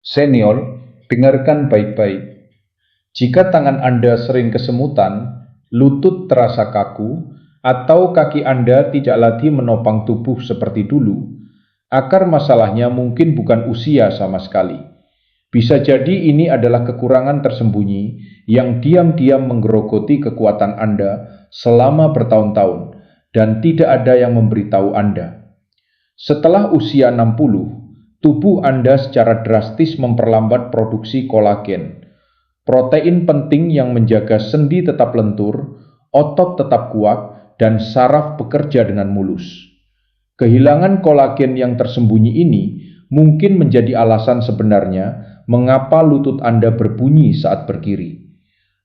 Senior, dengarkan baik-baik. Jika tangan Anda sering kesemutan, lutut terasa kaku, atau kaki Anda tidak lagi menopang tubuh seperti dulu, akar masalahnya mungkin bukan usia sama sekali. Bisa jadi ini adalah kekurangan tersembunyi yang diam-diam menggerogoti kekuatan Anda selama bertahun-tahun dan tidak ada yang memberitahu Anda. Setelah usia 60, tubuh Anda secara drastis memperlambat produksi kolagen, protein penting yang menjaga sendi tetap lentur, otot tetap kuat, dan saraf bekerja dengan mulus. Kehilangan kolagen yang tersembunyi ini mungkin menjadi alasan sebenarnya mengapa lutut Anda berbunyi saat berdiri.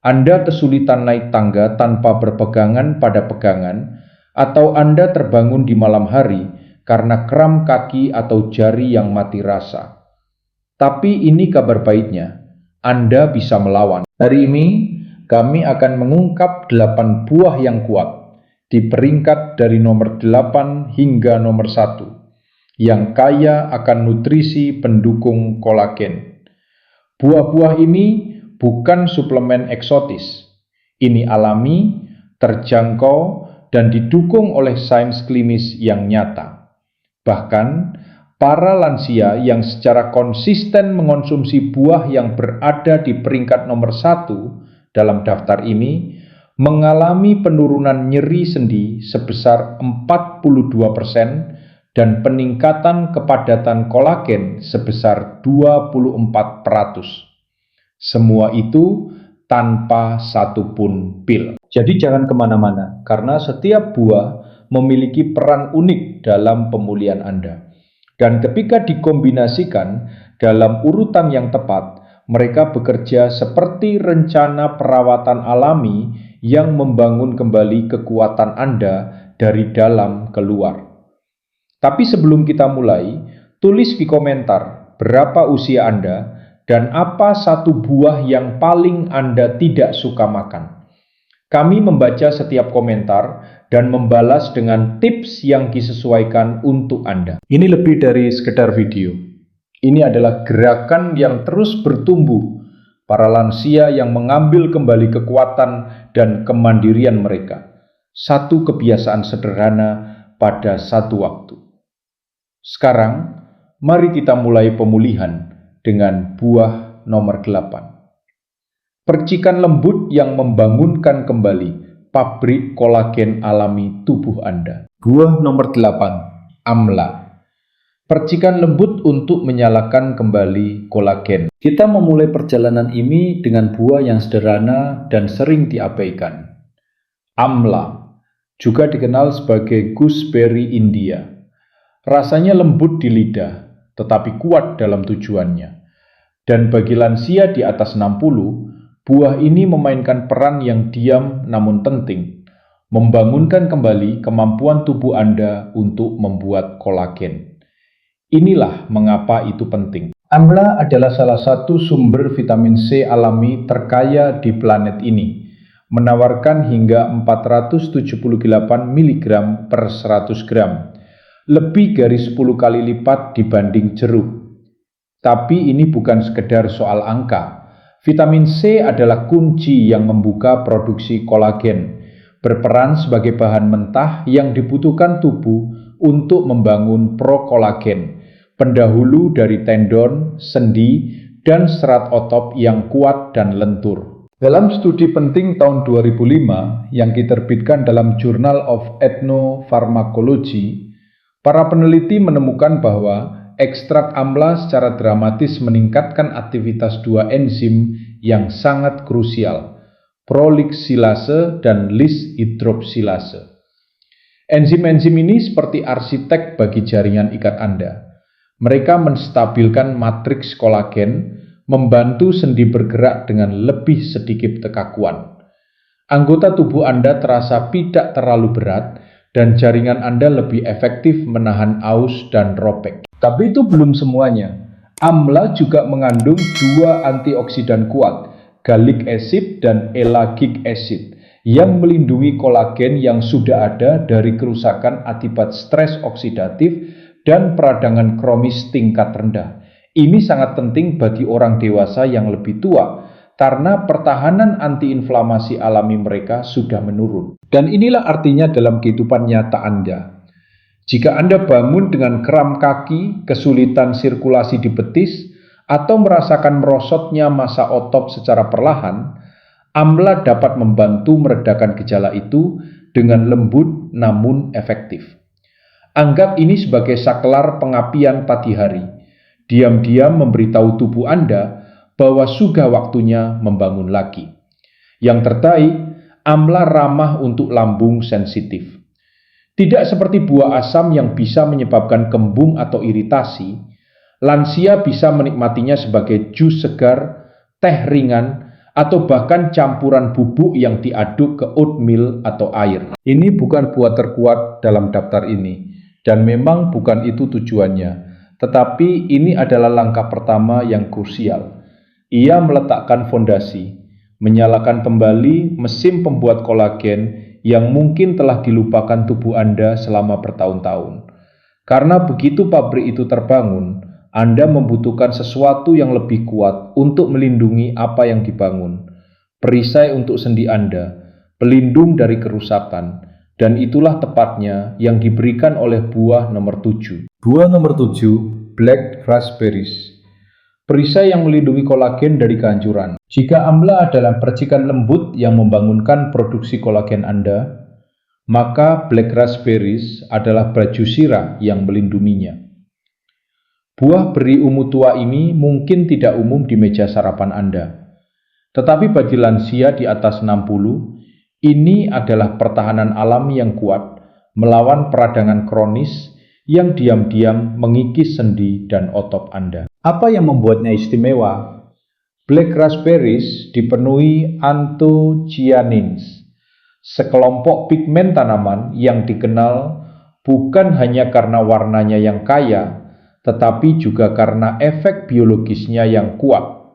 Anda kesulitan naik tangga tanpa berpegangan pada pegangan, atau Anda terbangun di malam hari karena kram kaki atau jari yang mati rasa. Tapi ini kabar baiknya, Anda bisa melawan. Hari ini, kami akan mengungkap 8 buah yang kuat di peringkat dari nomor 8 hingga nomor 1, yang kaya akan nutrisi pendukung kolagen. Buah-buah ini bukan suplemen eksotis. Ini alami, terjangkau, dan didukung oleh sains klinis yang nyata. Bahkan, para lansia yang secara konsisten mengonsumsi buah yang berada di peringkat nomor 1 dalam daftar ini mengalami penurunan nyeri sendi sebesar 42% dan peningkatan kepadatan kolagen sebesar 24%. Semua itu tanpa satupun pil. Jadi jangan kemana-mana, karena setiap buah memiliki peran unik dalam pemulihan Anda. Dan ketika dikombinasikan dalam urutan yang tepat, mereka bekerja seperti rencana perawatan alami yang membangun kembali kekuatan Anda dari dalam keluar. Tapi sebelum kita mulai, tulis di komentar berapa usia Anda dan apa satu buah yang paling Anda tidak suka makan. Kami membaca setiap komentar dan membalas dengan tips yang disesuaikan untuk Anda. Ini lebih dari sekedar video. Ini adalah gerakan yang terus bertumbuh. Para lansia yang mengambil kembali kekuatan dan kemandirian mereka. Satu kebiasaan sederhana pada satu waktu. Sekarang, mari kita mulai pemulihan dengan buah nomor 8. Percikan lembut yang membangunkan kembali pabrik kolagen alami tubuh Anda. Buah nomor 8, amla. Percikan lembut untuk menyalakan kembali kolagen. Kita memulai perjalanan ini dengan buah yang sederhana dan sering diabaikan. Amla, juga dikenal sebagai gooseberry India. Rasanya lembut di lidah, tetapi kuat dalam tujuannya. Dan bagi lansia di atas 60, buah ini memainkan peran yang diam namun penting, membangunkan kembali kemampuan tubuh Anda untuk membuat kolagen. Inilah mengapa itu penting. Amla adalah salah satu sumber vitamin C alami terkaya di planet ini, menawarkan hingga 478 mg per 100 gram, lebih dari 10 kali lipat dibanding jeruk. Tapi ini bukan sekedar soal angka. Vitamin C adalah kunci yang membuka produksi kolagen, berperan sebagai bahan mentah yang dibutuhkan tubuh untuk membangun prokolagen, pendahulu dari tendon, sendi, dan serat otot yang kuat dan lentur. Dalam studi penting tahun 2005 yang diterbitkan dalam Journal of Ethnopharmacology, para peneliti menemukan bahwa ekstrak amla secara dramatis meningkatkan aktivitas dua enzim yang sangat krusial, prolixilase dan lis-hidroksilase. Enzim-enzim ini seperti arsitek bagi jaringan ikat Anda. Mereka menstabilkan matriks kolagen, membantu sendi bergerak dengan lebih sedikit kekakuan. Anggota tubuh Anda terasa tidak terlalu berat, dan jaringan Anda lebih efektif menahan aus dan robek. Tapi itu belum semuanya. Amla juga mengandung dua antioksidan kuat, gallic acid dan elagic acid, yang melindungi kolagen yang sudah ada dari kerusakan akibat stres oksidatif dan peradangan kronis tingkat rendah. Ini sangat penting bagi orang dewasa yang lebih tua karena pertahanan antiinflamasi alami mereka sudah menurun. Dan inilah artinya dalam kehidupan nyata Anda. Jika Anda bangun dengan kram kaki, kesulitan sirkulasi di betis, atau merasakan merosotnya massa otot secara perlahan, AMLA dapat membantu meredakan gejala itu dengan lembut namun efektif. Anggap ini sebagai saklar pengapian pagi hari. Diam-diam memberitahu tubuh Anda bahwa sudah waktunya membangun lagi. Yang terbaik, AMLA ramah untuk lambung sensitif. Tidak seperti buah asam yang bisa menyebabkan kembung atau iritasi, lansia bisa menikmatinya sebagai jus segar, teh ringan, atau bahkan campuran bubuk yang diaduk ke oatmeal atau air. Ini bukan buah terkuat dalam daftar ini, dan memang bukan itu tujuannya. Tetapi ini adalah langkah pertama yang krusial. Ia meletakkan fondasi, menyalakan kembali mesin pembuat kolagen yang mungkin telah dilupakan tubuh Anda selama bertahun-tahun. Karena begitu pabrik itu terbangun, Anda membutuhkan sesuatu yang lebih kuat untuk melindungi apa yang dibangun. Perisai untuk sendi Anda, pelindung dari kerusakan, dan itulah tepatnya yang diberikan oleh buah nomor 7. Buah nomor 7, Black Raspberries. Perisai yang melindungi kolagen dari kehancuran. Jika AMLA adalah percikan lembut yang membangunkan produksi kolagen Anda, maka Black Raspberries adalah baju sirah yang melindunginya. Buah beri ungu tua ini mungkin tidak umum di meja sarapan Anda. Tetapi bagi lansia di atas 60, ini adalah pertahanan alami yang kuat melawan peradangan kronis yang diam-diam mengikis sendi dan otot Anda. Apa yang membuatnya istimewa? Black Raspberries dipenuhi anthocyanins, sekelompok pigmen tanaman yang dikenal bukan hanya karena warnanya yang kaya, tetapi juga karena efek biologisnya yang kuat.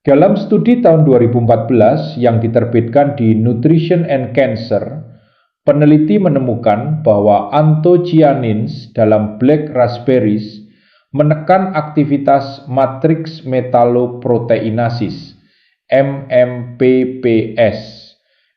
Dalam studi tahun 2014 yang diterbitkan di Nutrition and Cancer, peneliti menemukan bahwa anthocyanins dalam black raspberries menekan aktivitas matriks metaloproteinasis (MMPPS),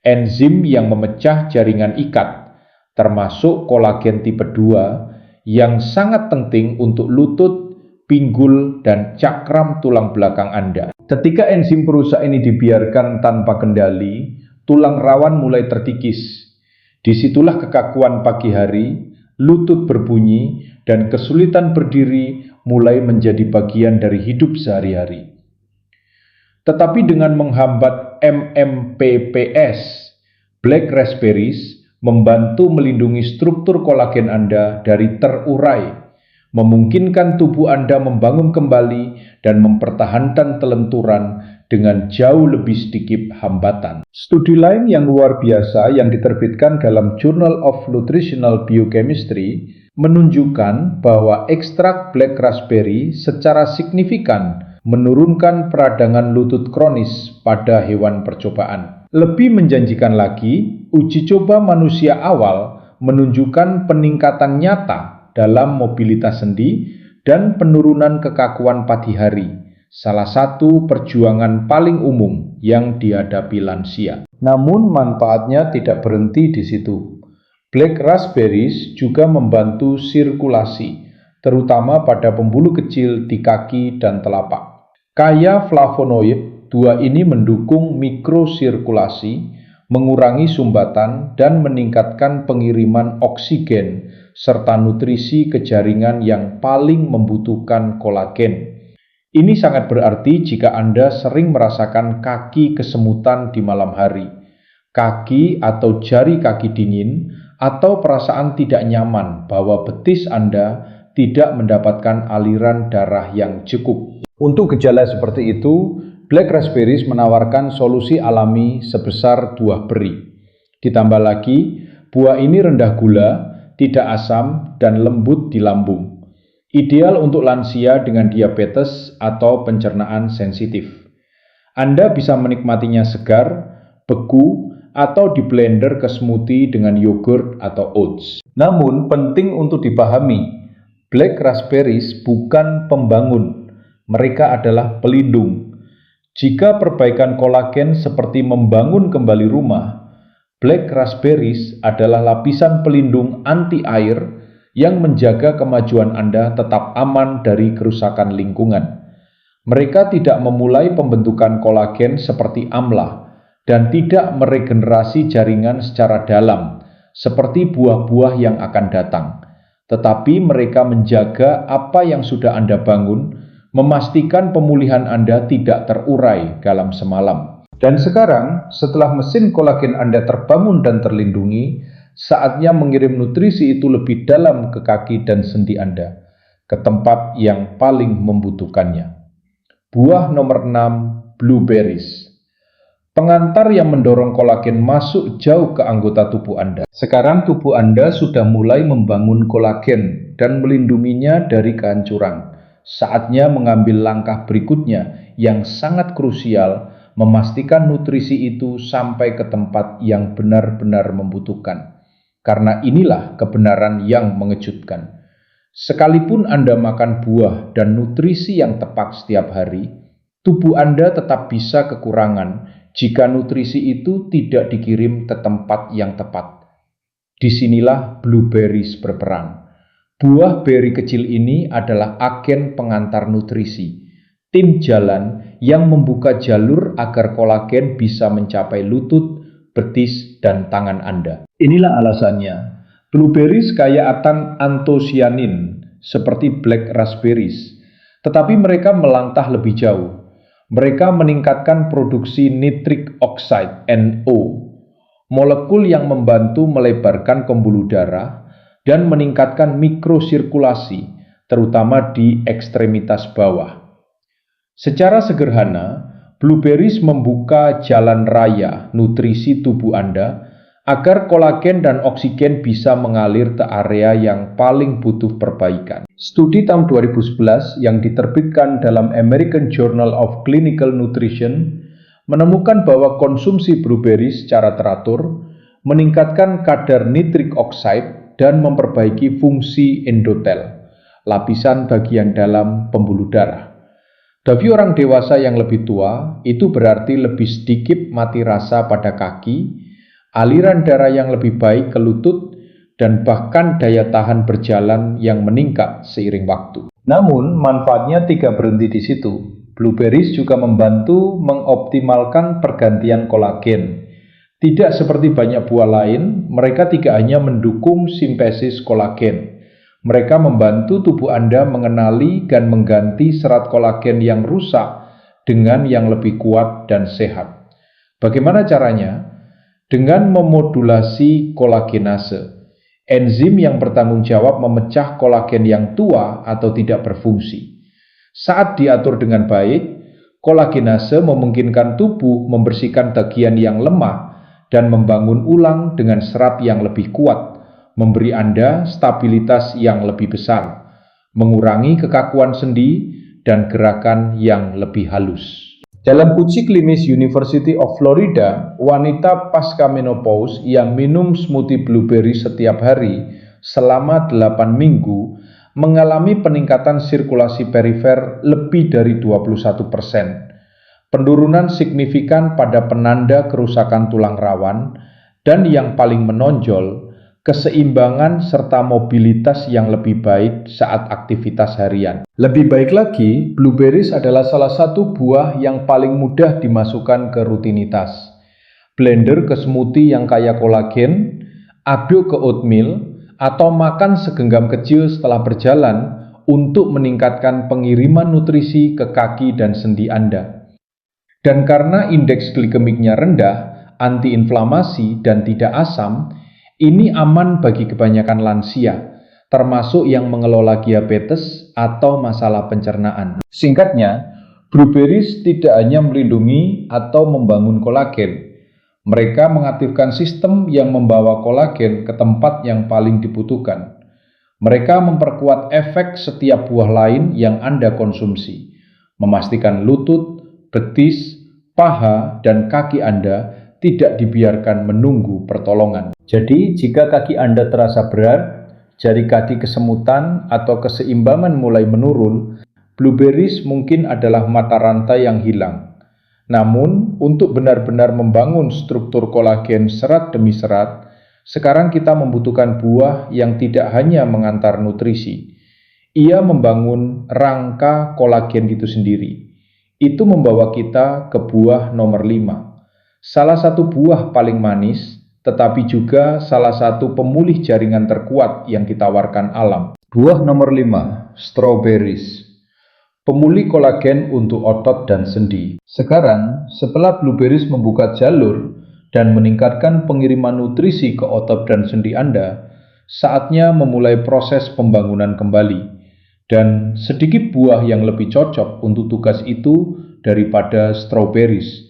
enzim yang memecah jaringan ikat, termasuk kolagen tipe 2 yang sangat penting untuk lutut, pinggul, dan cakram tulang belakang Anda. Ketika enzim perusak ini dibiarkan tanpa kendali, tulang rawan mulai terkikis. Disitulah kekakuan pagi hari, lutut berbunyi, dan kesulitan berdiri mulai menjadi bagian dari hidup sehari-hari. Tetapi dengan menghambat MMPPS, Black Raspberries membantu melindungi struktur kolagen Anda dari terurai, memungkinkan tubuh Anda membangun kembali dan mempertahankan kelenturan dengan jauh lebih sedikit hambatan. Studi lain yang luar biasa yang diterbitkan dalam Journal of Nutritional Biochemistry menunjukkan bahwa ekstrak black raspberry secara signifikan menurunkan peradangan lutut kronis pada hewan percobaan. Lebih menjanjikan lagi, uji coba manusia awal menunjukkan peningkatan nyata dalam mobilitas sendi dan penurunan kekakuan pagi hari, salah satu perjuangan paling umum yang dihadapi lansia. Namun manfaatnya tidak berhenti di situ. Black raspberries juga membantu sirkulasi, terutama pada pembuluh kecil di kaki dan telapak. Kaya flavonoid, dua ini mendukung mikrosirkulasi, mengurangi sumbatan, dan meningkatkan pengiriman oksigen serta nutrisi ke jaringan yang paling membutuhkan kolagen. Ini sangat berarti jika Anda sering merasakan kaki kesemutan di malam hari, kaki atau jari kaki dingin, atau perasaan tidak nyaman bahwa betis Anda tidak mendapatkan aliran darah yang cukup. Untuk gejala seperti itu, Black Raspberries menawarkan solusi alami sebesar buah beri. Ditambah lagi, buah ini rendah gula, tidak asam, dan lembut di lambung. Ideal untuk lansia dengan diabetes atau pencernaan sensitif. Anda bisa menikmatinya segar, beku, atau di blender ke smoothie dengan yogurt atau oats. Namun penting untuk dipahami, Black Raspberries bukan pembangun, Mereka adalah pelindung. Jika perbaikan kolagen seperti membangun kembali rumah, black raspberries adalah lapisan pelindung anti-air yang menjaga kemajuan Anda tetap aman dari kerusakan lingkungan. Mereka tidak memulai pembentukan kolagen seperti amla dan tidak meregenerasi jaringan secara dalam seperti buah-buah yang akan datang. Tetapi mereka menjaga apa yang sudah Anda bangun, memastikan pemulihan Anda tidak terurai dalam semalam. Dan sekarang, setelah mesin kolagen Anda terbangun dan terlindungi, saatnya mengirim nutrisi itu lebih dalam ke kaki dan sendi Anda, ke tempat yang paling membutuhkannya. Buah nomor 6, blueberries. Pengantar yang mendorong kolagen masuk jauh ke anggota tubuh Anda. Sekarang tubuh Anda sudah mulai membangun kolagen dan melindunginya dari kehancuran. Saatnya mengambil langkah berikutnya yang sangat krusial, memastikan nutrisi itu sampai ke tempat yang benar-benar membutuhkan. Karena inilah kebenaran yang mengejutkan. Sekalipun Anda makan buah dan nutrisi yang tepat setiap hari, tubuh Anda tetap bisa kekurangan jika nutrisi itu tidak dikirim ke tempat yang tepat. Disinilah blueberries berperan. Buah beri kecil ini adalah agen pengantar nutrisi, tim jalan yang membuka jalur agar kolagen bisa mencapai lutut, betis, dan tangan Anda. Inilah alasannya. Blueberries kaya akan antosianin seperti black raspberries, tetapi mereka melangkah lebih jauh. Mereka meningkatkan produksi nitric oxide (NO), molekul yang membantu melebarkan pembuluh darah dan meningkatkan mikrosirkulasi, terutama di ekstremitas bawah. Secara sederhana, blueberries membuka jalan raya nutrisi tubuh Anda agar kolagen dan oksigen bisa mengalir ke area yang paling butuh perbaikan. Studi tahun 2011 yang diterbitkan dalam American Journal of Clinical Nutrition menemukan bahwa konsumsi blueberries secara teratur meningkatkan kadar nitric oxide dan memperbaiki fungsi endotel, lapisan bagian dalam pembuluh darah. Bagi orang dewasa yang lebih tua, itu berarti lebih sedikit mati rasa pada kaki, aliran darah yang lebih baik ke lutut, dan bahkan daya tahan berjalan yang meningkat seiring waktu. Namun, manfaatnya tidak berhenti di situ. Blueberries juga membantu mengoptimalkan pergantian kolagen. Tidak seperti banyak buah lain, mereka tidak hanya mendukung sintesis kolagen. Mereka membantu tubuh Anda mengenali dan mengganti serat kolagen yang rusak dengan yang lebih kuat dan sehat. Bagaimana caranya? Dengan memodulasi kolagenase, enzim yang bertanggung jawab memecah kolagen yang tua atau tidak berfungsi. Saat diatur dengan baik, kolagenase memungkinkan tubuh membersihkan bagian yang lemah dan membangun ulang dengan serat yang lebih kuat, memberi Anda stabilitas yang lebih besar, mengurangi kekakuan sendi dan gerakan yang lebih halus. Dalam uji klinis University of Florida, wanita pasca menopause yang minum smoothie blueberry setiap hari selama 8 minggu mengalami peningkatan sirkulasi perifer lebih dari 21%, penurunan signifikan pada penanda kerusakan tulang rawan, dan yang paling menonjol, keseimbangan serta mobilitas yang lebih baik saat aktivitas harian. Lebih baik lagi, blueberries adalah salah satu buah yang paling mudah dimasukkan ke rutinitas. Blender ke smoothie yang kaya kolagen, aduk ke oatmeal, atau makan segenggam kecil setelah berjalan untuk meningkatkan pengiriman nutrisi ke kaki dan sendi Anda. Dan karena indeks glikemiknya rendah, antiinflamasi, dan tidak asam, ini aman bagi kebanyakan lansia, termasuk yang mengelola diabetes atau masalah pencernaan. Singkatnya, blueberries tidak hanya melindungi atau membangun kolagen, mereka mengaktifkan sistem yang membawa kolagen ke tempat yang paling dibutuhkan. Mereka memperkuat efek setiap buah lain yang Anda konsumsi, memastikan lutut, betis, paha, dan kaki Anda tidak dibiarkan menunggu pertolongan. Jadi, jika kaki Anda terasa berat, jari kaki kesemutan, atau keseimbangan mulai menurun, Blueberries mungkin adalah mata rantai yang hilang. Namun, untuk benar-benar membangun struktur kolagen serat demi serat, sekarang kita membutuhkan buah yang tidak hanya mengantar nutrisi. Ia membangun rangka kolagen itu sendiri. Itu membawa kita ke buah nomor 5. Salah satu buah paling manis, tetapi juga salah satu pemulih jaringan terkuat yang ditawarkan alam. Buah nomor 5, strawberries. Pemulih kolagen untuk otot dan sendi. Sekarang, setelah blueberries membuka jalur dan meningkatkan pengiriman nutrisi ke otot dan sendi Anda, saatnya memulai proses pembangunan kembali. Dan sedikit buah yang lebih cocok untuk tugas itu daripada strawberries.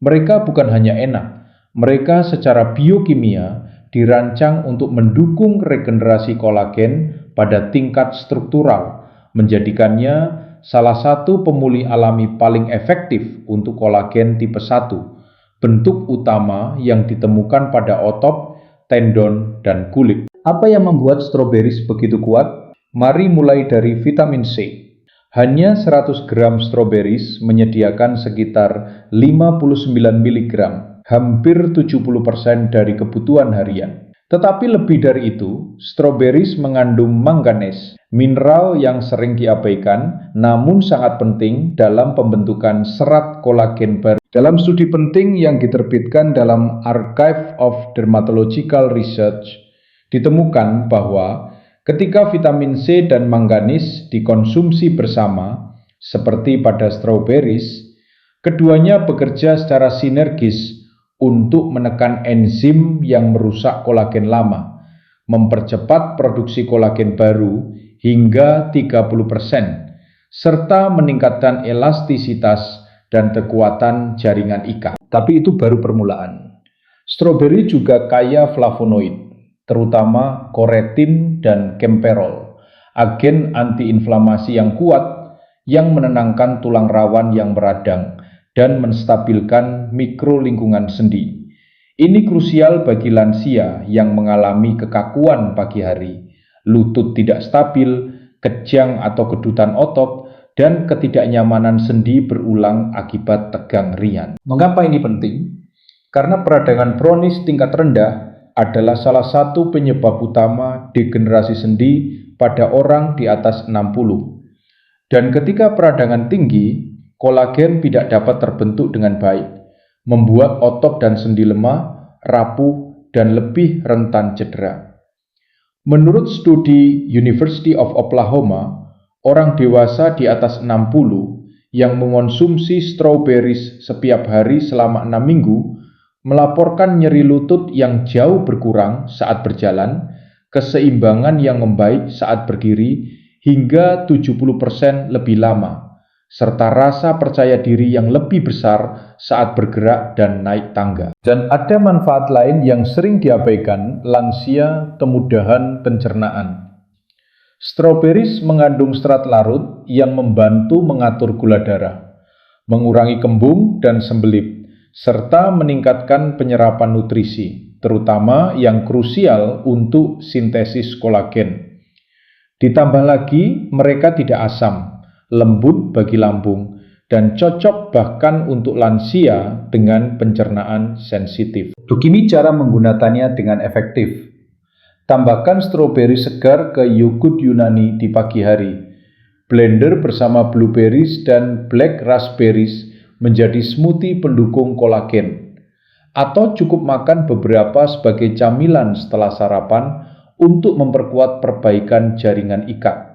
Mereka bukan hanya enak, mereka secara biokimia dirancang untuk mendukung regenerasi kolagen pada tingkat struktural, menjadikannya salah satu pemulih alami paling efektif untuk kolagen tipe 1, bentuk utama yang ditemukan pada otot, tendon, dan kulit. Apa yang membuat strawberries begitu kuat? Mari mulai dari vitamin C. Hanya 100 gram strawberries menyediakan sekitar 59 mg, hampir 70% dari kebutuhan harian. Tetapi lebih dari itu, strawberries mengandung manganes, mineral yang sering diabaikan namun sangat penting dalam pembentukan serat kolagen baru. Dalam studi penting yang diterbitkan dalam Archive of Dermatological Research, ditemukan bahwa ketika vitamin C dan manganis dikonsumsi bersama, seperti pada strawberries, keduanya bekerja secara sinergis untuk menekan enzim yang merusak kolagen lama, mempercepat produksi kolagen baru hingga 30%, serta meningkatkan elastisitas dan kekuatan jaringan ikat. Tapi itu baru permulaan. Strawberry juga kaya flavonoid, terutama koretin dan kemperol, agen antiinflamasi yang kuat yang menenangkan tulang rawan yang meradang dan menstabilkan mikrolingkungan sendi. Ini krusial bagi lansia yang mengalami kekakuan pagi hari, lutut tidak stabil, kejang atau kedutan otot, dan ketidaknyamanan sendi berulang akibat tegang riang. Mengapa ini penting? Karena peradangan kronis tingkat rendah adalah salah satu penyebab utama degenerasi sendi pada orang di atas 60. Dan ketika peradangan tinggi, kolagen tidak dapat terbentuk dengan baik, membuat otot dan sendi lemah, rapuh, dan lebih rentan cedera. Menurut studi University of Oklahoma, orang dewasa di atas 60 yang mengonsumsi strawberries setiap hari selama 6 minggu melaporkan nyeri lutut yang jauh berkurang saat berjalan, keseimbangan yang membaik saat berdiri, hingga 70% lebih lama, serta rasa percaya diri yang lebih besar saat bergerak dan naik tangga. Dan ada manfaat lain yang sering diabaikan lansia kemudahan pencernaan. Strawberries mengandung serat larut yang membantu mengatur gula darah, mengurangi kembung dan sembelit, serta meningkatkan penyerapan nutrisi, terutama yang krusial untuk sintesis kolagen. Ditambah lagi, mereka tidak asam, lembut bagi lambung, dan cocok bahkan untuk lansia dengan pencernaan sensitif. Begini cara menggunakannya dengan efektif. Tambahkan stroberi segar ke yogurt Yunani di pagi hari. Blender bersama blueberries dan black raspberries menjadi smoothie pendukung kolagen. Atau cukup makan beberapa sebagai camilan setelah sarapan untuk memperkuat perbaikan jaringan ikat.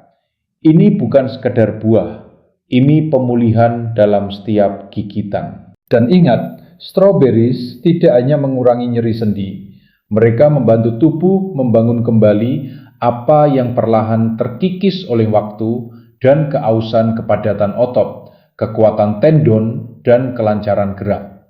Ini bukan sekedar buah, ini pemulihan dalam setiap gigitan. Dan ingat, strawberries tidak hanya mengurangi nyeri sendi, mereka membantu tubuh membangun kembali apa yang perlahan terkikis oleh waktu dan keausan kepadatan otot, kekuatan tendon, dan kelancaran gerak.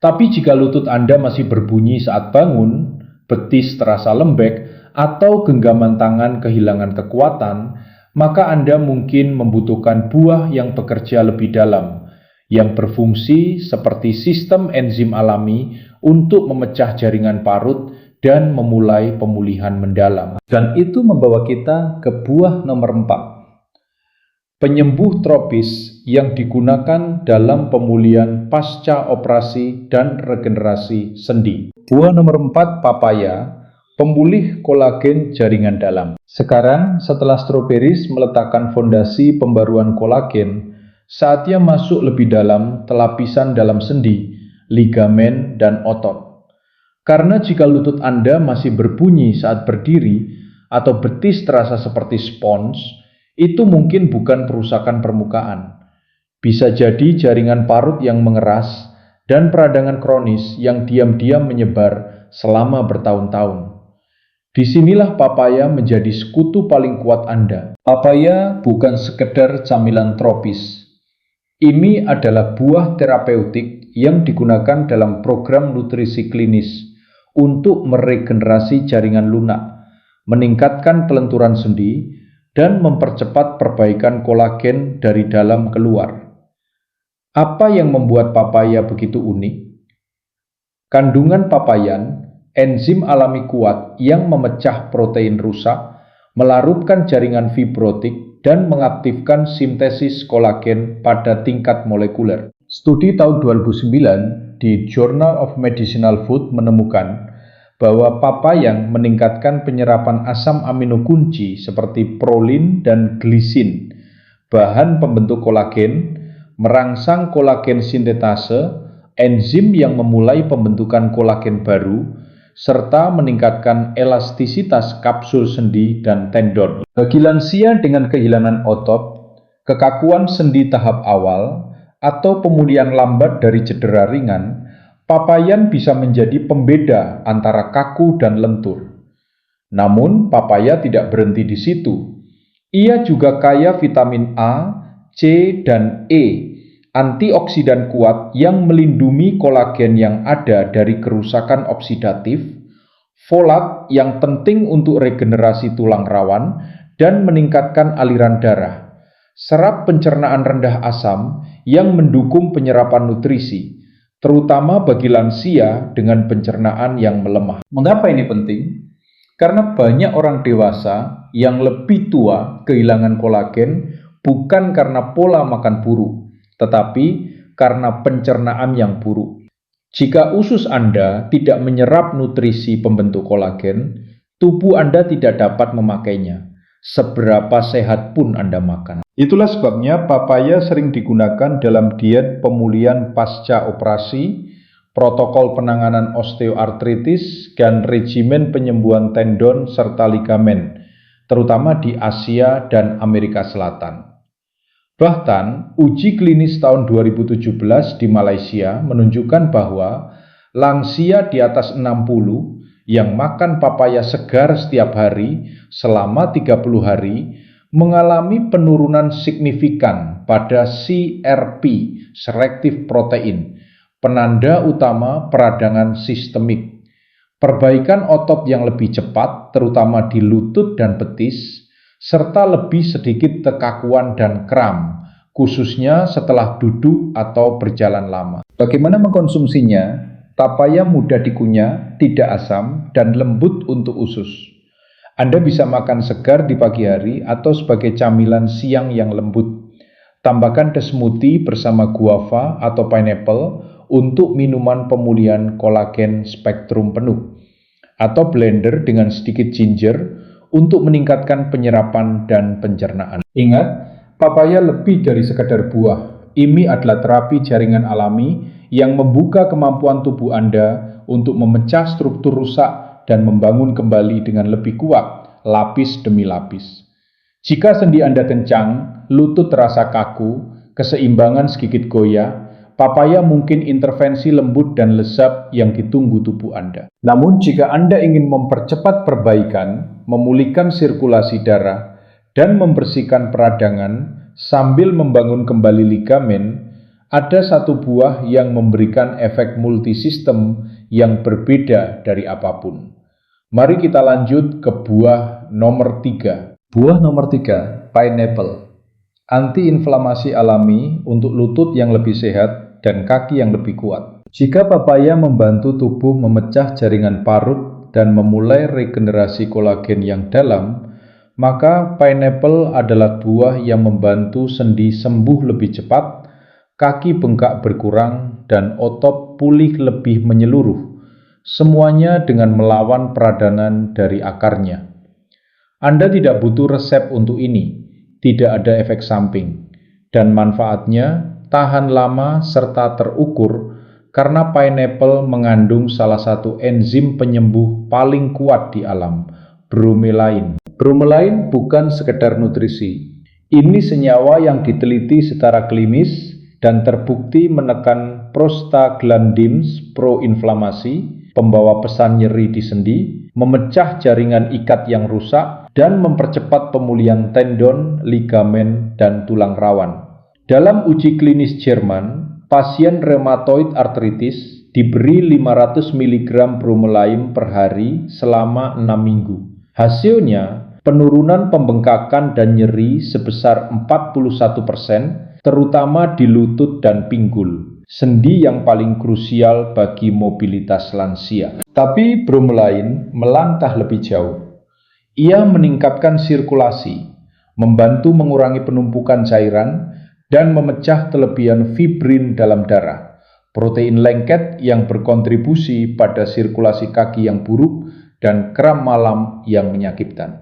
Tapi jika lutut Anda masih berbunyi saat bangun, betis terasa lembek, atau genggaman tangan kehilangan kekuatan, maka Anda mungkin membutuhkan buah yang bekerja lebih dalam, yang berfungsi seperti sistem enzim alami untuk memecah jaringan parut dan memulai pemulihan mendalam. Dan itu membawa kita ke buah nomor 4. penyembuh tropis yang digunakan dalam pemulihan pasca operasi dan regenerasi sendi. Buah nomor 4, papaya, pemulih kolagen jaringan dalam. Sekarang, setelah strawberries meletakkan fondasi pembaruan kolagen, saatnya masuk lebih dalam lapisan dalam sendi, ligamen, dan otot. Karena jika lutut Anda masih berbunyi saat berdiri atau betis terasa seperti spons, itu mungkin bukan kerusakan permukaan. Bisa jadi jaringan parut yang mengeras dan peradangan kronis yang diam-diam menyebar selama bertahun-tahun. Disinilah papaya menjadi sekutu paling kuat Anda. Papaya bukan sekedar camilan tropis. Ini adalah buah terapeutik yang digunakan dalam program nutrisi klinis untuk meregenerasi jaringan lunak, meningkatkan kelenturan sendi, dan mempercepat perbaikan kolagen dari dalam keluar. Apa yang membuat papaya begitu unik? Kandungan papayan, enzim alami kuat yang memecah protein rusak, melarutkan jaringan fibrotik, dan mengaktifkan sintesis kolagen pada tingkat molekuler. Studi tahun 2009 di Journal of Medicinal Food menemukan bahwa papaya meningkatkan penyerapan asam amino kunci seperti prolin dan glisin, bahan pembentuk kolagen, merangsang kolagen sintetase, enzim yang memulai pembentukan kolagen baru, serta meningkatkan elastisitas kapsul sendi dan tendon. Bagi lansia dengan kehilangan otot, kekakuan sendi tahap awal, atau pemulihan lambat dari cedera ringan, papayan bisa menjadi pembeda antara kaku dan lentur. Namun, papaya tidak berhenti di situ. Ia juga kaya vitamin A, C, dan E, antioksidan kuat yang melindungi kolagen yang ada dari kerusakan oksidatif, folat yang penting untuk regenerasi tulang rawan dan meningkatkan aliran darah, serat pencernaan rendah asam yang mendukung penyerapan nutrisi, terutama bagi lansia dengan pencernaan yang melemah. Mengapa ini penting? Karena banyak orang dewasa yang lebih tua kehilangan kolagen bukan karena pola makan buruk, tetapi karena pencernaan yang buruk. Jika usus Anda tidak menyerap nutrisi pembentuk kolagen, tubuh Anda tidak dapat memakainya, seberapa sehat pun Anda makan. Itulah sebabnya papaya sering digunakan dalam diet pemulihan pasca operasi, protokol penanganan osteoartritis, dan regimen penyembuhan tendon serta ligamen, terutama di Asia dan Amerika Selatan. Bahkan, uji klinis tahun 2017 di Malaysia menunjukkan bahwa lansia di atas 60 yang makan papaya segar setiap hari selama 30 hari mengalami penurunan signifikan pada CRP, selective protein, penanda utama peradangan sistemik, perbaikan otot yang lebih cepat, terutama di lutut dan betis, serta lebih sedikit kekakuan dan kram, khususnya setelah duduk atau berjalan lama. Bagaimana mengkonsumsinya? Papaya mudah dikunyah, tidak asam, dan lembut untuk usus. Anda bisa makan segar di pagi hari atau sebagai camilan siang yang lembut. Tambahkan teh smoothie bersama guava atau pineapple untuk minuman pemulihan kolagen spektrum penuh. Atau blender dengan sedikit ginger untuk meningkatkan penyerapan dan pencernaan. Ingat, papaya lebih dari sekadar buah. Ini adalah terapi jaringan alami yang membuka kemampuan tubuh Anda untuk memecah struktur rusak dan membangun kembali dengan lebih kuat, lapis demi lapis. Jika sendi Anda kencang, lutut terasa kaku, keseimbangan sedikit goyah, papaya mungkin intervensi lembut dan lezat yang ditunggu tubuh Anda. Namun jika Anda ingin mempercepat perbaikan, memulihkan sirkulasi darah, dan membersihkan peradangan sambil membangun kembali ligamen, ada satu buah yang memberikan efek multisistem yang berbeda dari apapun. Mari kita lanjut ke buah nomor 3. Buah nomor 3, pineapple. Antiinflamasi alami untuk lutut yang lebih sehat dan kaki yang lebih kuat. Jika papaya membantu tubuh memecah jaringan parut dan memulai regenerasi kolagen yang dalam, maka pineapple adalah buah yang membantu sendi sembuh lebih cepat, kaki bengkak berkurang, dan otot pulih lebih menyeluruh. Semuanya dengan melawan peradangan dari akarnya. Anda tidak butuh resep untuk ini, tidak ada efek samping, dan manfaatnya tahan lama serta terukur karena pineapple mengandung salah satu enzim penyembuh paling kuat di alam, bromelain. Bromelain bukan sekedar nutrisi. Ini senyawa yang diteliti secara klinis dan terbukti menekan prostaglandins proinflamasi, pembawa pesan nyeri di sendi, memecah jaringan ikat yang rusak, dan mempercepat pemulihan tendon, ligamen, dan tulang rawan. Dalam uji klinis Jerman, pasien rheumatoid arthritis diberi 500 mg bromelain per hari selama 6 minggu. Hasilnya, penurunan pembengkakan dan nyeri sebesar 41%, terutama di lutut dan pinggul, sendi yang paling krusial bagi mobilitas lansia. Tapi bromelain melangkah lebih jauh. Ia meningkatkan sirkulasi, membantu mengurangi penumpukan cairan, dan memecah kelebihan fibrin dalam darah, protein lengket yang berkontribusi pada sirkulasi kaki yang buruk dan kram malam yang menyakitkan.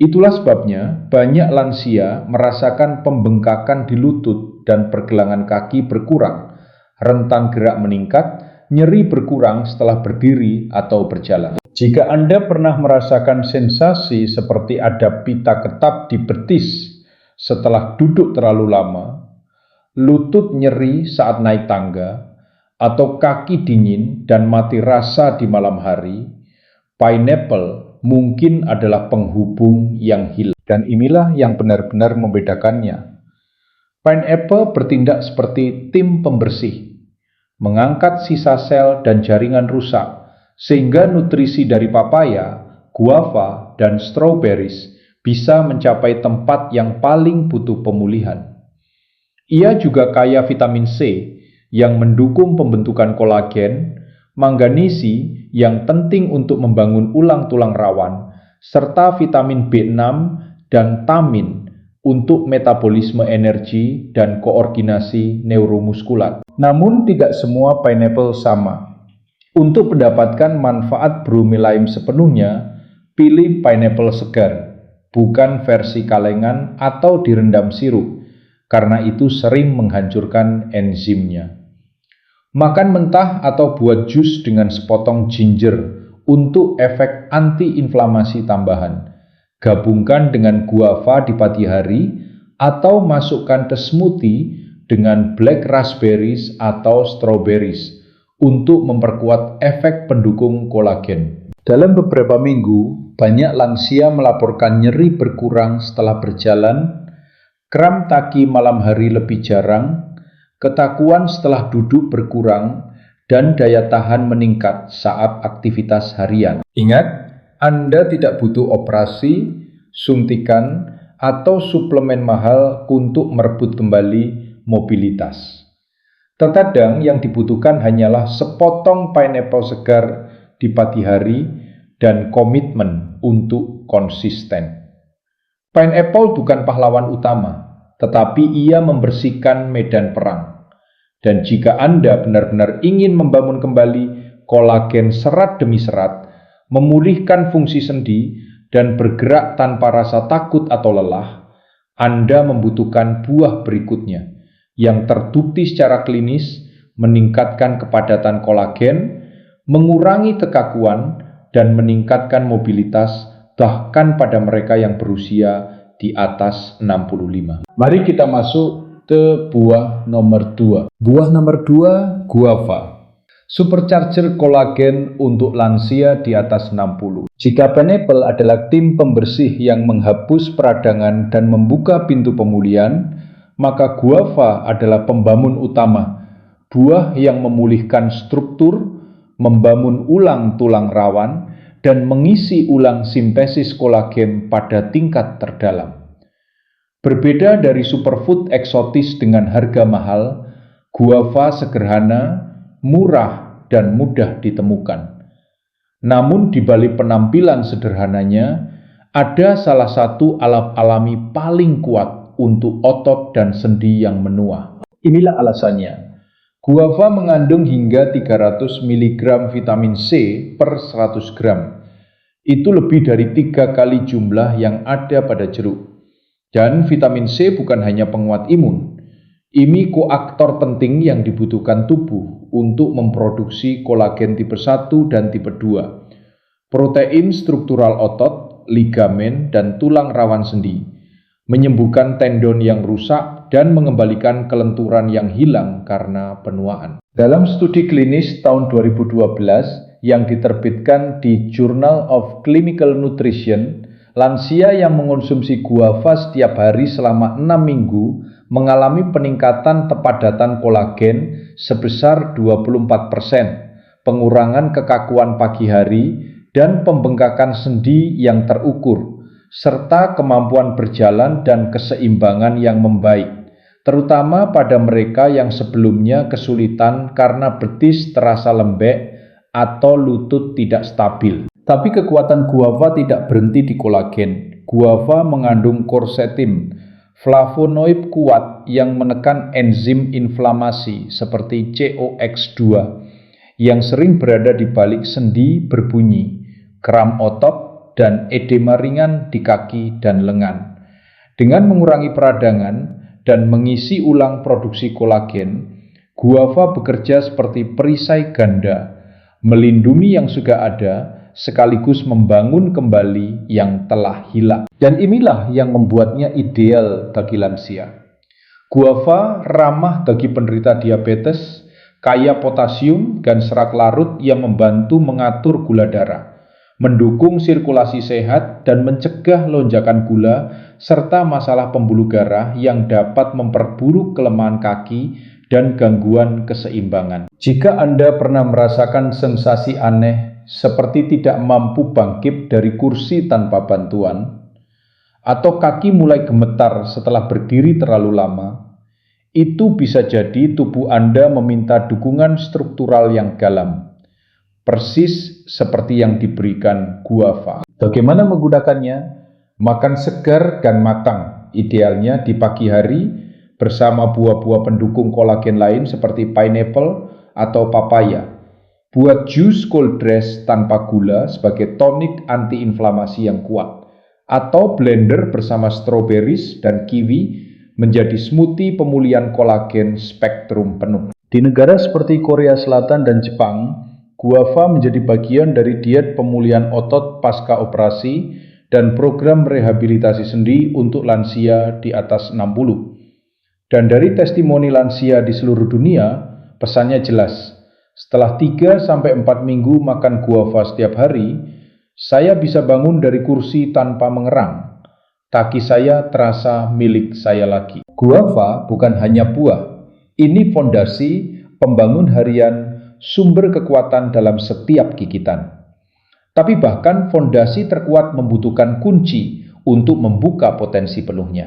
Itulah sebabnya banyak lansia merasakan pembengkakan di lutut dan pergelangan kaki berkurang, rentan gerak meningkat, nyeri berkurang setelah berdiri atau berjalan. Jika Anda pernah merasakan sensasi seperti ada pita ketap di betis setelah duduk terlalu lama, lutut nyeri saat naik tangga, atau kaki dingin dan mati rasa di malam hari, pineapple mungkin adalah penghubung yang hilang. Dan inilah yang benar-benar membedakannya. Pineapple bertindak seperti tim pembersih, mengangkat sisa sel dan jaringan rusak, sehingga nutrisi dari papaya, guava, dan strawberries bisa mencapai tempat yang paling butuh pemulihan. Ia juga kaya vitamin C yang mendukung pembentukan kolagen, manganesi yang penting untuk membangun ulang tulang rawan, serta vitamin B6 dan tamin untuk metabolisme energi dan koordinasi neuromuskular. Namun tidak semua pineapple sama. Untuk mendapatkan manfaat bromelain sepenuhnya, pilih pineapple segar, bukan versi kalengan atau direndam sirup, karena itu sering menghancurkan enzimnya. Makan mentah atau buat jus dengan sepotong ginger untuk efek antiinflamasi tambahan. Gabungkan dengan guava di pagi hari atau masukkan ke smoothie dengan black raspberries atau strawberries untuk memperkuat efek pendukung kolagen. Dalam beberapa minggu, banyak lansia melaporkan nyeri berkurang setelah berjalan, kram kaki malam hari lebih jarang, ketakuan setelah duduk berkurang, dan daya tahan meningkat saat aktivitas harian. Ingat, Anda tidak butuh operasi, suntikan, atau suplemen mahal untuk merebut kembali mobilitas. Terkadang yang dibutuhkan hanyalah sepotong pineapple segar di pagi hari dan komitmen untuk konsisten. Pineapple bukan pahlawan utama, tetapi ia membersihkan medan perang. Dan jika Anda benar-benar ingin membangun kembali kolagen serat demi serat, memulihkan fungsi sendi, dan bergerak tanpa rasa takut atau lelah, Anda membutuhkan buah berikutnya yang terbukti secara klinis meningkatkan kepadatan kolagen, mengurangi kekakuan, dan meningkatkan mobilitas bahkan pada mereka yang berusia di atas 65. Mari kita masuk ke buah nomor 2. Buah nomor 2, guava. Supercharger kolagen untuk lansia di atas 60. Jika pineapple adalah tim pembersih yang menghapus peradangan dan membuka pintu pemulihan, maka guava adalah pembangun utama, buah yang memulihkan struktur, membangun ulang tulang rawan, dan mengisi ulang sintesis kolagen pada tingkat terdalam. Berbeda dari superfood eksotis dengan harga mahal, guava sederhana, murah, dan mudah ditemukan. Namun di balik penampilan sederhananya, Ada salah satu alat alami paling kuat untuk otot dan sendi yang menua. Inilah alasannya. Guava mengandung hingga 300 mg vitamin C per 100 gram. Itu lebih dari 3 kali jumlah yang ada pada jeruk. Dan vitamin C bukan hanya penguat imun. Ini koaktor penting yang dibutuhkan tubuh untuk memproduksi kolagen tipe 1 dan tipe 2. Protein struktural otot, ligamen, dan tulang rawan sendi, menyembuhkan tendon yang rusak dan mengembalikan kelenturan yang hilang karena penuaan. Dalam studi klinis tahun 2012 yang diterbitkan di Journal of Clinical Nutrition, lansia yang mengonsumsi guava setiap hari selama 6 minggu mengalami peningkatan kepadatan kolagen sebesar 24%, pengurangan kekakuan pagi hari, dan pembengkakan sendi yang terukur, serta kemampuan berjalan dan keseimbangan yang membaik, terutama pada mereka yang sebelumnya kesulitan karena betis terasa lembek atau lutut tidak stabil. Tapi kekuatan guava tidak berhenti di kolagen. Guava mengandung quercetin, flavonoid kuat yang menekan enzim inflamasi seperti COX-2 yang sering berada di balik sendi berbunyi, kram otot, dan edema ringan di kaki dan lengan. Dengan mengurangi peradangan dan mengisi ulang produksi kolagen, guava bekerja seperti perisai ganda, melindungi yang sudah ada sekaligus membangun kembali yang telah hilang. Dan inilah yang membuatnya ideal bagi lansia. Guava ramah bagi penderita diabetes, kaya potasium dan serat larut yang membantu mengatur gula darah, mendukung sirkulasi sehat dan mencegah lonjakan gula, serta masalah pembuluh darah yang dapat memperburuk kelemahan kaki dan gangguan keseimbangan. Jika Anda pernah merasakan sensasi aneh seperti tidak mampu bangkit dari kursi tanpa bantuan, atau kaki mulai gemetar setelah berdiri terlalu lama, itu bisa jadi tubuh Anda meminta dukungan struktural yang dalam, persis seperti yang diberikan guava. Bagaimana menggunakannya? Makan segar dan matang, idealnya di pagi hari bersama buah-buah pendukung kolagen lain seperti pineapple atau papaya. Buat jus cold press tanpa gula sebagai tonik antiinflamasi yang kuat, atau blender bersama strawberries dan kiwi menjadi smoothie pemulihan kolagen spektrum penuh. Di negara seperti Korea Selatan dan Jepang, guava menjadi bagian dari diet pemulihan otot pasca operasi dan program rehabilitasi sendi untuk lansia di atas 60. Dan dari testimoni lansia di seluruh dunia, pesannya jelas. Setelah 3-4 minggu makan guava setiap hari, saya bisa bangun dari kursi tanpa mengerang. Kaki saya terasa milik saya lagi. Guava bukan hanya buah. Ini fondasi pembangun harian, sumber kekuatan dalam setiap gigitan. Tapi bahkan fondasi terkuat membutuhkan kunci untuk membuka potensi penuhnya.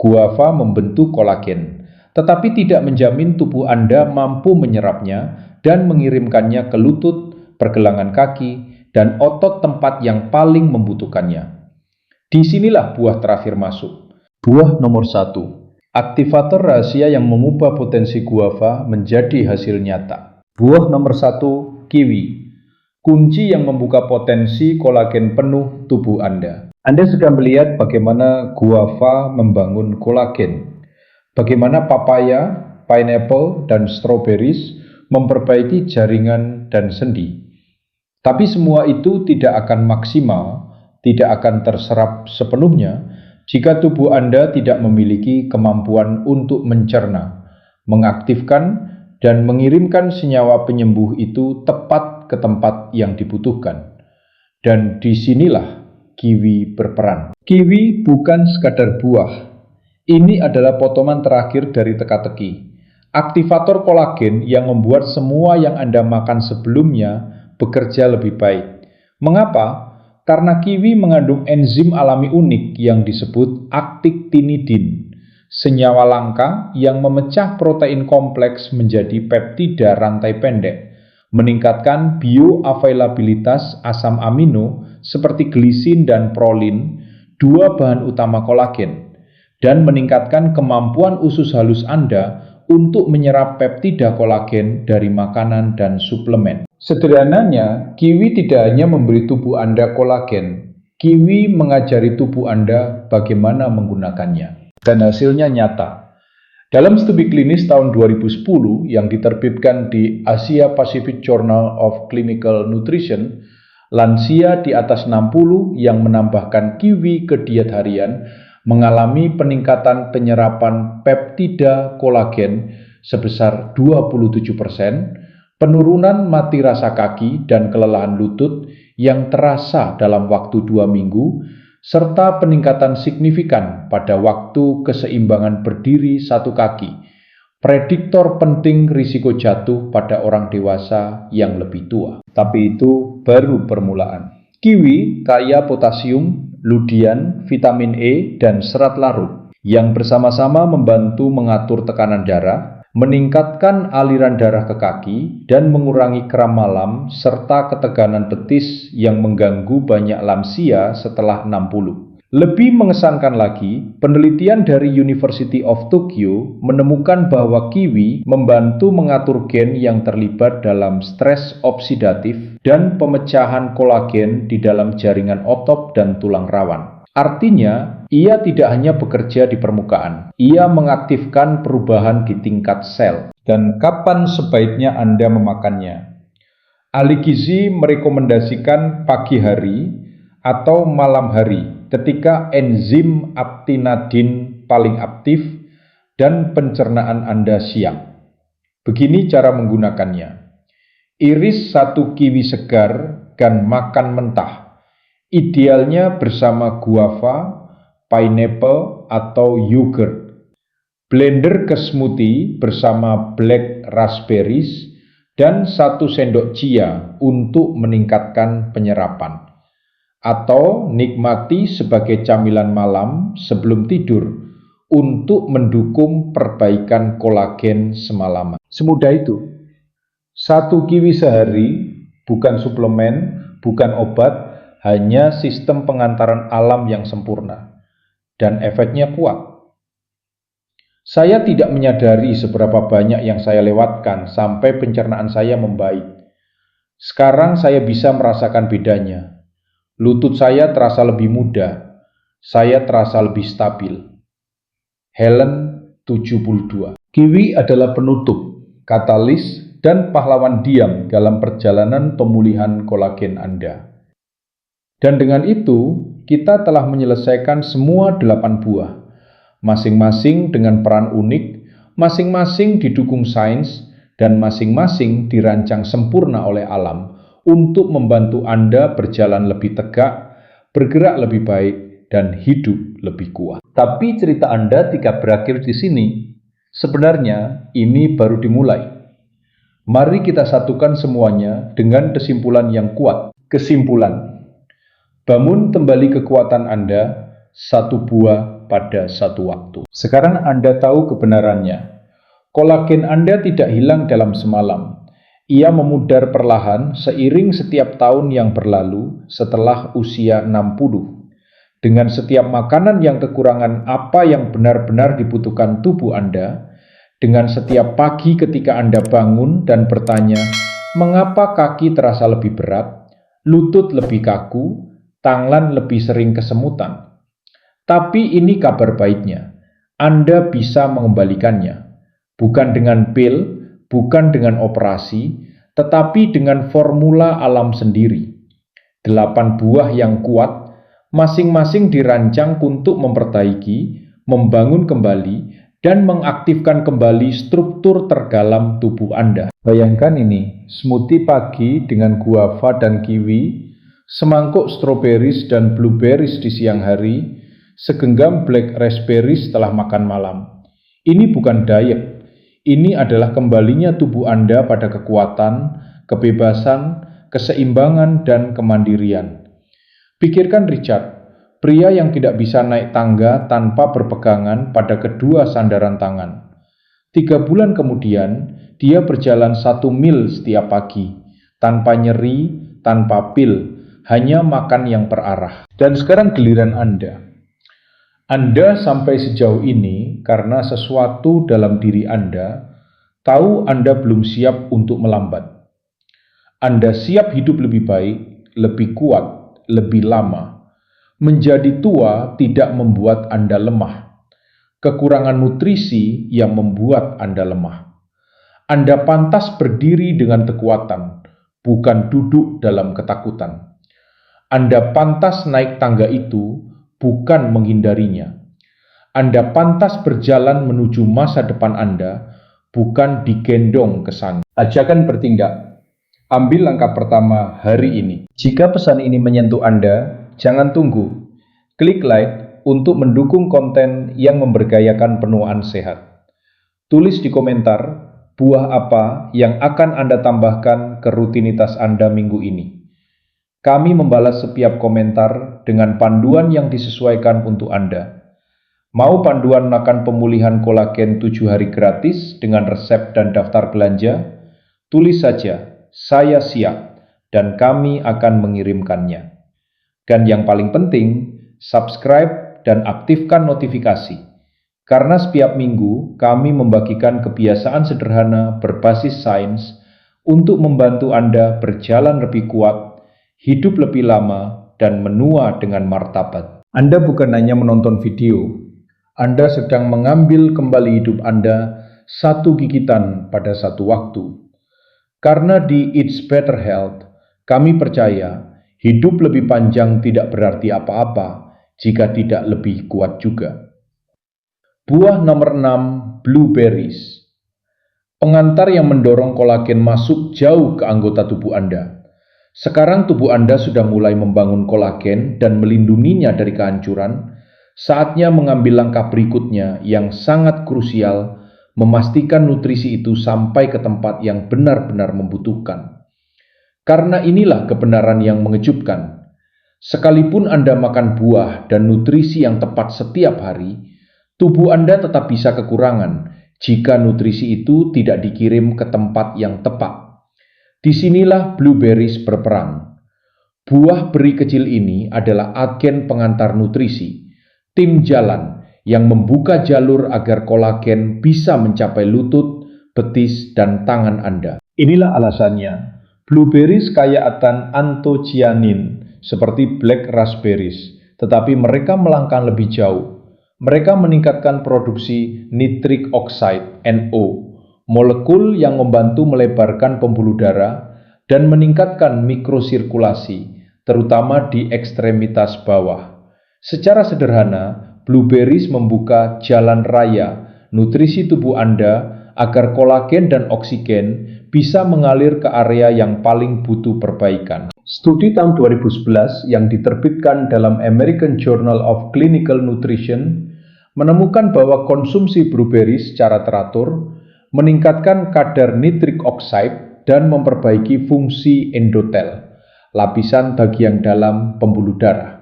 Guava membentuk kolagen, tetapi tidak menjamin tubuh Anda mampu menyerapnya dan mengirimkannya ke lutut, pergelangan kaki, dan otot tempat yang paling membutuhkannya. Disinilah buah terakhir masuk. Buah nomor 1. Aktivator rahasia yang mengubah potensi guava menjadi hasil nyata. Buah nomor 1, kiwi. Kunci yang membuka potensi kolagen penuh tubuh Anda. Anda sudah melihat bagaimana guava membangun kolagen, bagaimana papaya, pineapple, dan strawberries memperbaiki jaringan dan sendi. Tapi semua itu tidak akan maksimal, tidak akan terserap sepenuhnya jika tubuh Anda tidak memiliki kemampuan untuk mencerna, mengaktifkan, dan mengirimkan senyawa penyembuh itu tepat ke tempat yang dibutuhkan. Dan disinilah kiwi berperan. Kiwi bukan sekadar buah. Ini adalah potongan terakhir dari teka-teki. Aktivator kolagen yang membuat semua yang Anda makan sebelumnya bekerja lebih baik. Mengapa? Karena kiwi mengandung enzim alami unik yang disebut actinitin, senyawa langka yang memecah protein kompleks menjadi peptida rantai pendek, meningkatkan bioavailabilitas asam amino seperti glisin dan prolin, dua bahan utama kolagen, dan meningkatkan kemampuan usus halus Anda untuk menyerap peptida kolagen dari makanan dan suplemen. Sederhananya, kiwi tidak hanya memberi tubuh Anda kolagen, kiwi mengajari tubuh Anda bagaimana menggunakannya. Dan hasilnya nyata. Dalam studi klinis tahun 2010 yang diterbitkan di Asia Pacific Journal of Clinical Nutrition, lansia di atas 60 yang menambahkan kiwi ke diet harian mengalami peningkatan penyerapan peptida kolagen sebesar 27%, penurunan mati rasa kaki dan kelelahan lutut yang terasa dalam waktu 2 minggu, serta peningkatan signifikan pada waktu keseimbangan berdiri satu kaki, prediktor penting risiko jatuh pada orang dewasa yang lebih tua. Tapi itu baru permulaan. Kiwi kaya potasium, ludian, vitamin E, dan serat larut yang bersama-sama membantu mengatur tekanan darah, meningkatkan aliran darah ke kaki, dan mengurangi kram malam serta ketegangan betis yang mengganggu banyak lansia setelah 60. Lebih mengesankan lagi, penelitian dari University of Tokyo menemukan bahwa kiwi membantu mengatur gen yang terlibat dalam stres oksidatif dan pemecahan kolagen di dalam jaringan otot dan tulang rawan. Artinya, ia tidak hanya bekerja di permukaan, ia mengaktifkan perubahan di tingkat sel. Dan kapan sebaiknya Anda memakannya? Ahli gizi merekomendasikan pagi hari atau malam hari ketika enzim aptinadin paling aktif dan pencernaan Anda siang. Begini cara menggunakannya. Iris satu kiwi segar dan makan mentah. Idealnya bersama guava, pineapple, atau yogurt. Blender ke smoothie bersama black raspberries dan 1 sendok chia untuk meningkatkan penyerapan. Atau nikmati sebagai camilan malam sebelum tidur untuk mendukung perbaikan kolagen semalaman. Semudah itu. 1 kiwi sehari, bukan suplemen, bukan obat, hanya sistem pengantaran alam yang sempurna, dan efeknya kuat. Saya tidak menyadari seberapa banyak yang saya lewatkan sampai pencernaan saya membaik. Sekarang saya bisa merasakan bedanya. Lutut saya terasa lebih muda, saya terasa lebih stabil. Helen, 72. Kiwi adalah penutup, katalis, dan pahlawan diam dalam perjalanan pemulihan kolagen Anda. Dan dengan itu, kita telah menyelesaikan semua 8 buah, masing-masing dengan peran unik, masing-masing didukung sains, dan masing-masing dirancang sempurna oleh alam untuk membantu Anda berjalan lebih tegak, bergerak lebih baik, dan hidup lebih kuat. Tapi cerita Anda tidak berakhir di sini. Sebenarnya, ini baru dimulai. Mari kita satukan semuanya dengan kesimpulan yang kuat. Kesimpulan. Bangun kembali kekuatan Anda, 1 buah pada 1 waktu. Sekarang Anda tahu kebenarannya. Kolagen Anda tidak hilang dalam semalam. Ia memudar perlahan seiring setiap tahun yang berlalu setelah usia 60. Dengan setiap makanan yang kekurangan apa yang benar-benar dibutuhkan tubuh Anda, dengan setiap pagi ketika Anda bangun dan bertanya, mengapa kaki terasa lebih berat, lutut lebih kaku, tangan lebih sering kesemutan. Tapi ini kabar baiknya, Anda bisa mengembalikannya. Bukan dengan pil, bukan dengan operasi, tetapi dengan formula alam sendiri. 8 buah yang kuat, masing-masing dirancang untuk memperbaiki, membangun kembali, dan mengaktifkan kembali struktur terdalam tubuh Anda. Bayangkan ini, smoothie pagi dengan guava dan kiwi, semangkuk strawberries dan blueberries di siang hari, segenggam black raspberries setelah makan malam. Ini bukan diet, ini adalah kembalinya tubuh Anda pada kekuatan, kebebasan, keseimbangan, dan kemandirian. Pikirkan Richard, pria yang tidak bisa naik tangga tanpa berpegangan pada kedua sandaran tangan. 3 bulan kemudian, dia berjalan 1 mil setiap pagi. tanpa nyeri, tanpa pil, hanya makan yang perarah. Dan sekarang giliran Anda. Anda sampai sejauh ini karena sesuatu dalam diri Anda tahu Anda belum siap untuk melambat. Anda siap hidup lebih baik, lebih kuat, lebih lama. Menjadi tua tidak membuat Anda lemah. Kekurangan nutrisi yang membuat Anda lemah. Anda pantas berdiri dengan kekuatan, bukan duduk dalam ketakutan. Anda pantas naik tangga itu, bukan menghindarinya. Anda pantas berjalan menuju masa depan Anda, bukan digendong ke sana. Ajakan bertindak. Ambil langkah pertama hari ini. Jika pesan ini menyentuh Anda, jangan tunggu. Klik like untuk mendukung konten yang membergayakan penuaan sehat. Tulis di komentar buah apa yang akan Anda tambahkan ke rutinitas Anda minggu ini. Kami membalas setiap komentar dengan panduan yang disesuaikan untuk Anda. Mau panduan makan pemulihan kolagen 7 hari gratis dengan resep dan daftar belanja? Tulis saja, saya siap, dan kami akan mengirimkannya. Dan yang paling penting, subscribe dan aktifkan notifikasi. Karena setiap minggu kami membagikan kebiasaan sederhana berbasis sains untuk membantu Anda berjalan lebih kuat, hidup lebih lama, dan menua dengan martabat. Anda bukan hanya menonton video, Anda sedang mengambil kembali hidup Anda satu gigitan pada satu waktu. Karena di It's Better Health, kami percaya hidup lebih panjang tidak berarti apa-apa jika tidak lebih kuat juga. Buah nomor 6, blueberries. Pengantar yang mendorong kolagen masuk jauh ke anggota tubuh Anda. Sekarang tubuh Anda sudah mulai membangun kolagen dan melindunginya dari kehancuran. Saatnya mengambil langkah berikutnya yang sangat krusial, memastikan nutrisi itu sampai ke tempat yang benar-benar membutuhkan. Karena inilah kebenaran yang mengejutkan. Sekalipun Anda makan buah dan nutrisi yang tepat setiap hari, tubuh Anda tetap bisa kekurangan jika nutrisi itu tidak dikirim ke tempat yang tepat. Disinilah blueberries berperan. Buah beri kecil ini adalah agen pengantar nutrisi, tim jalan yang membuka jalur agar kolagen bisa mencapai lutut, betis, dan tangan Anda. Inilah alasannya. Blueberries kaya akan anthocyanin seperti black raspberries, tetapi mereka melangkah lebih jauh. Mereka meningkatkan produksi nitric oxide (NO), molekul yang membantu melebarkan pembuluh darah dan meningkatkan mikrosirkulasi, terutama di ekstremitas bawah. Secara sederhana, blueberries membuka jalan raya nutrisi tubuh Anda agar kolagen dan oksigen bisa mengalir ke area yang paling butuh perbaikan. Studi tahun 2011 yang diterbitkan dalam American Journal of Clinical Nutrition menemukan bahwa konsumsi blueberries secara teratur meningkatkan kadar nitric oxide dan memperbaiki fungsi endotel, lapisan bagian dalam pembuluh darah.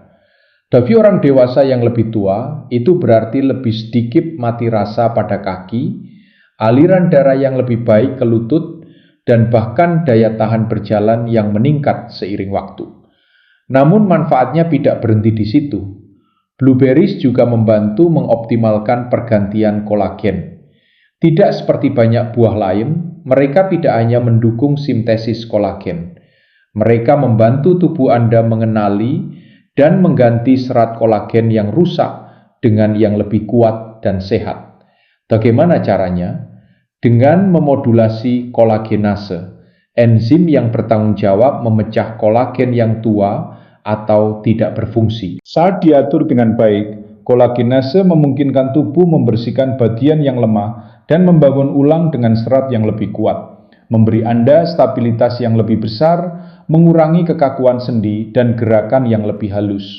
Bagi orang dewasa yang lebih tua, itu berarti lebih sedikit mati rasa pada kaki, aliran darah yang lebih baik ke lutut, dan bahkan daya tahan berjalan yang meningkat seiring waktu. Namun manfaatnya tidak berhenti di situ. Blueberries juga membantu mengoptimalkan pergantian kolagen. Tidak seperti banyak buah lain, mereka tidak hanya mendukung sintesis kolagen. Mereka membantu tubuh Anda mengenali dan mengganti serat kolagen yang rusak dengan yang lebih kuat dan sehat. Bagaimana caranya? Dengan memodulasi kolagenase, enzim yang bertanggung jawab memecah kolagen yang tua atau tidak berfungsi. Saat diatur dengan baik, kolagenase memungkinkan tubuh membersihkan bagian yang lemah dan membangun ulang dengan serat yang lebih kuat, memberi Anda stabilitas yang lebih besar, mengurangi kekakuan sendi dan gerakan yang lebih halus.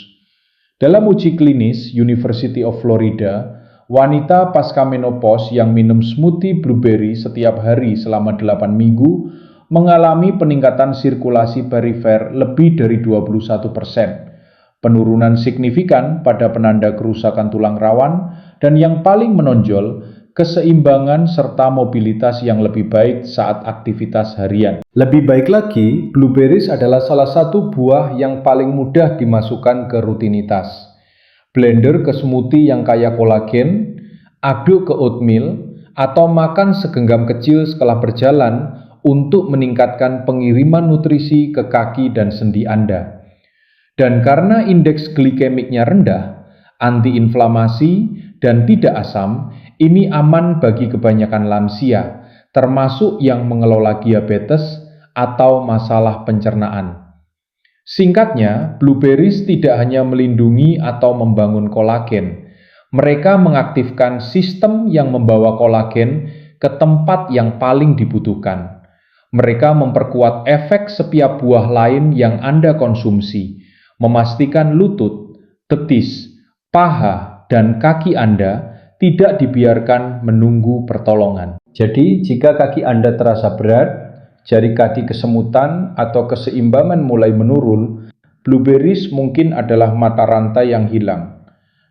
Dalam uji klinis University of Florida, wanita pasca menopause yang minum smoothie blueberry setiap hari selama 8 minggu mengalami peningkatan sirkulasi perifer lebih dari 21%, penurunan signifikan pada penanda kerusakan tulang rawan, dan yang paling menonjol, keseimbangan serta mobilitas yang lebih baik saat aktivitas harian. Lebih baik lagi, blueberries adalah salah satu buah yang paling mudah dimasukkan ke rutinitas. Blender ke smoothie yang kaya kolagen, aduk ke oatmeal, atau makan segenggam kecil setelah berjalan untuk meningkatkan pengiriman nutrisi ke kaki dan sendi Anda. Dan karena indeks glikemiknya rendah, antiinflamasi, dan tidak asam, ini aman bagi kebanyakan lansia, termasuk yang mengelola diabetes atau masalah pencernaan. Singkatnya, blueberries tidak hanya melindungi atau membangun kolagen, mereka mengaktifkan sistem yang membawa kolagen ke tempat yang paling dibutuhkan. Mereka memperkuat efek setiap buah lain yang Anda konsumsi, memastikan lutut, betis, paha, dan kaki Anda tidak dibiarkan menunggu pertolongan. Jadi, jika kaki Anda terasa berat, jari kaki kesemutan, atau keseimbangan mulai menurun, blueberries mungkin adalah mata rantai yang hilang.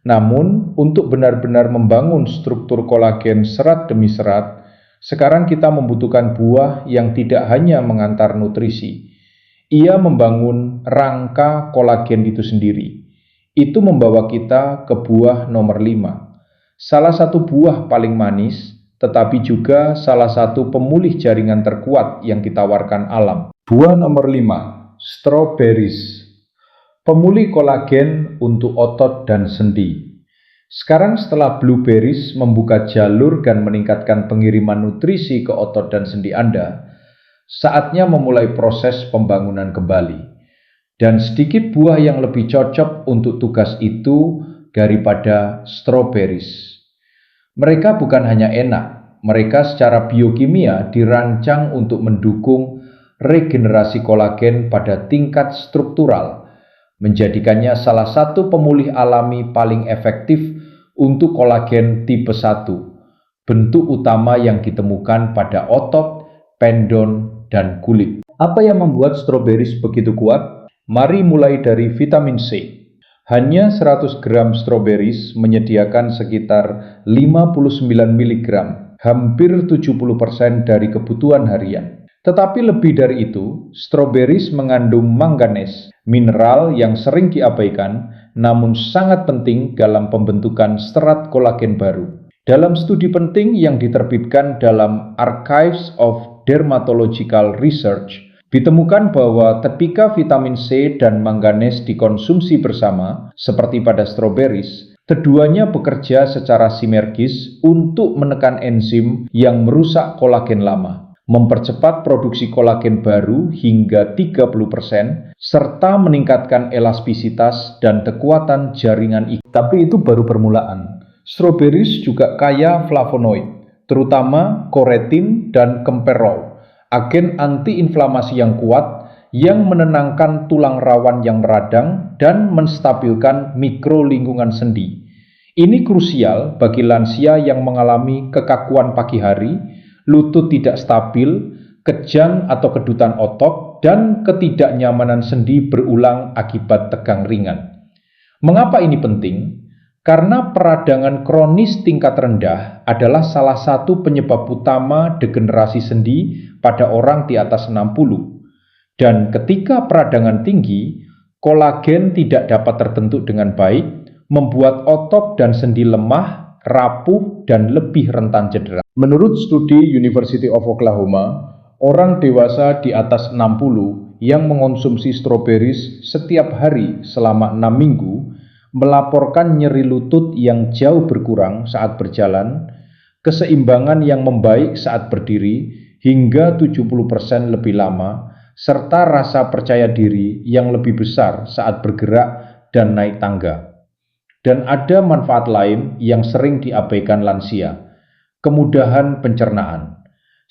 Namun, untuk benar-benar membangun struktur kolagen serat demi serat, sekarang kita membutuhkan buah yang tidak hanya mengantar nutrisi. Ia membangun rangka kolagen itu sendiri. Itu membawa kita ke buah nomor 5. Salah satu buah paling manis, tetapi juga salah satu pemulih jaringan terkuat yang ditawarkan alam. Buah nomor 5, strawberries. Pemulih kolagen untuk otot dan sendi. Sekarang setelah blueberries membuka jalur dan meningkatkan pengiriman nutrisi ke otot dan sendi Anda, saatnya memulai proses pembangunan kembali. Dan sedikit buah yang lebih cocok untuk tugas itu daripada strawberries. Mereka bukan hanya enak, mereka secara biokimia dirancang untuk mendukung regenerasi kolagen pada tingkat struktural, menjadikannya salah satu pemulih alami paling efektif untuk kolagen tipe 1, bentuk utama yang ditemukan pada otot, tendon, dan kulit. Apa yang membuat strawberries begitu kuat? Mari mulai dari vitamin C. Hanya 100 gram strawberries menyediakan sekitar 59 mg, hampir 70% dari kebutuhan harian. Tetapi lebih dari itu, strawberries mengandung manganes, mineral yang sering diabaikan namun sangat penting dalam pembentukan serat kolagen baru. Dalam studi penting yang diterbitkan dalam Archives of Dermatological Research, ditemukan bahwa ketika vitamin C dan manganes dikonsumsi bersama, seperti pada strawberries, keduanya bekerja secara sinergis untuk menekan enzim yang merusak kolagen lama, mempercepat produksi kolagen baru hingga 30%, serta meningkatkan elastisitas dan kekuatan jaringan ikat. Tapi itu baru permulaan. Strawberries juga kaya flavonoid, terutama koretin dan kemperol, agen antiinflamasi yang kuat yang menenangkan tulang rawan yang meradang dan menstabilkan mikrolingkungan sendi. Ini krusial bagi lansia yang mengalami kekakuan pagi hari, lutut tidak stabil, kejang atau kedutan otot, dan ketidaknyamanan sendi berulang akibat tegang ringan. Mengapa ini penting? Karena peradangan kronis tingkat rendah adalah salah satu penyebab utama degenerasi sendi pada orang di atas 60. Dan ketika peradangan tinggi, kolagen tidak dapat terbentuk dengan baik, membuat otot dan sendi lemah, rapuh, dan lebih rentan cedera. Menurut studi University of Oklahoma, orang dewasa di atas 60 yang mengonsumsi strawberries setiap hari selama 6 minggu melaporkan nyeri lutut yang jauh berkurang saat berjalan, keseimbangan yang membaik saat berdiri hingga 70% lebih lama, serta rasa percaya diri yang lebih besar saat bergerak dan naik tangga. Dan ada manfaat lain yang sering diabaikan lansia, kemudahan pencernaan.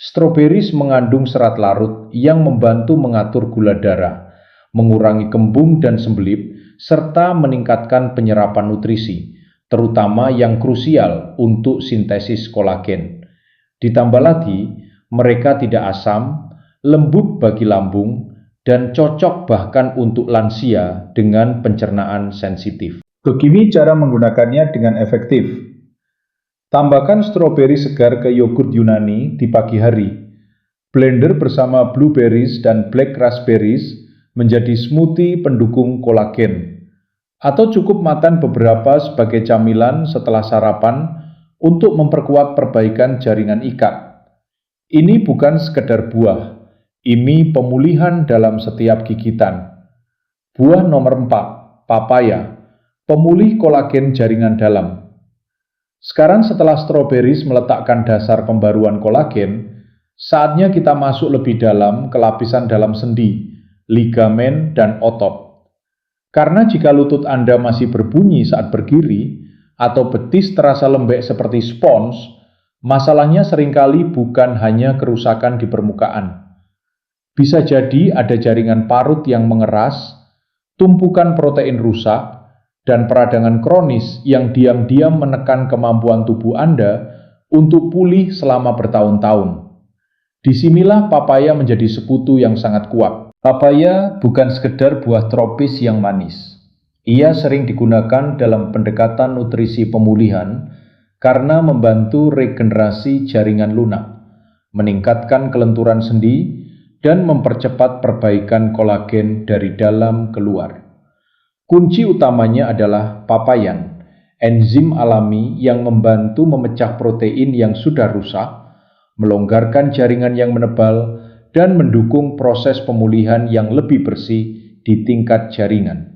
Strawberries mengandung serat larut yang membantu mengatur gula darah, mengurangi kembung dan sembelit, serta meningkatkan penyerapan nutrisi, terutama yang krusial untuk sintesis kolagen. Ditambah lagi, mereka tidak asam, lembut bagi lambung, dan cocok bahkan untuk lansia dengan pencernaan sensitif. Begini cara menggunakannya dengan efektif. Tambahkan stroberi segar ke yogurt Yunani di pagi hari. Blender bersama blueberries dan black raspberries menjadi smoothie pendukung kolagen. Atau cukup makan beberapa sebagai camilan setelah sarapan untuk memperkuat perbaikan jaringan ikat. Ini bukan sekedar buah, ini pemulihan dalam setiap gigitan. Buah nomor 4, papaya, pemulih kolagen jaringan dalam. Sekarang setelah strawberries meletakkan dasar pembaruan kolagen, saatnya kita masuk lebih dalam ke lapisan dalam sendi, ligamen, dan otot. Karena jika lutut Anda masih berbunyi saat berdiri, atau betis terasa lembek seperti spons, masalahnya seringkali bukan hanya kerusakan di permukaan. Bisa jadi ada jaringan parut yang mengeras, tumpukan protein rusak, dan peradangan kronis yang diam-diam menekan kemampuan tubuh Anda untuk pulih selama bertahun-tahun. Disinilah papaya menjadi sekutu yang sangat kuat. Papaya bukan sekedar buah tropis yang manis. Ia sering digunakan dalam pendekatan nutrisi pemulihan karena membantu regenerasi jaringan lunak, meningkatkan kelenturan sendi, dan mempercepat perbaikan kolagen dari dalam keluar. Kunci utamanya adalah papayan, enzim alami yang membantu memecah protein yang sudah rusak, melonggarkan jaringan yang menebal, dan mendukung proses pemulihan yang lebih bersih di tingkat jaringan.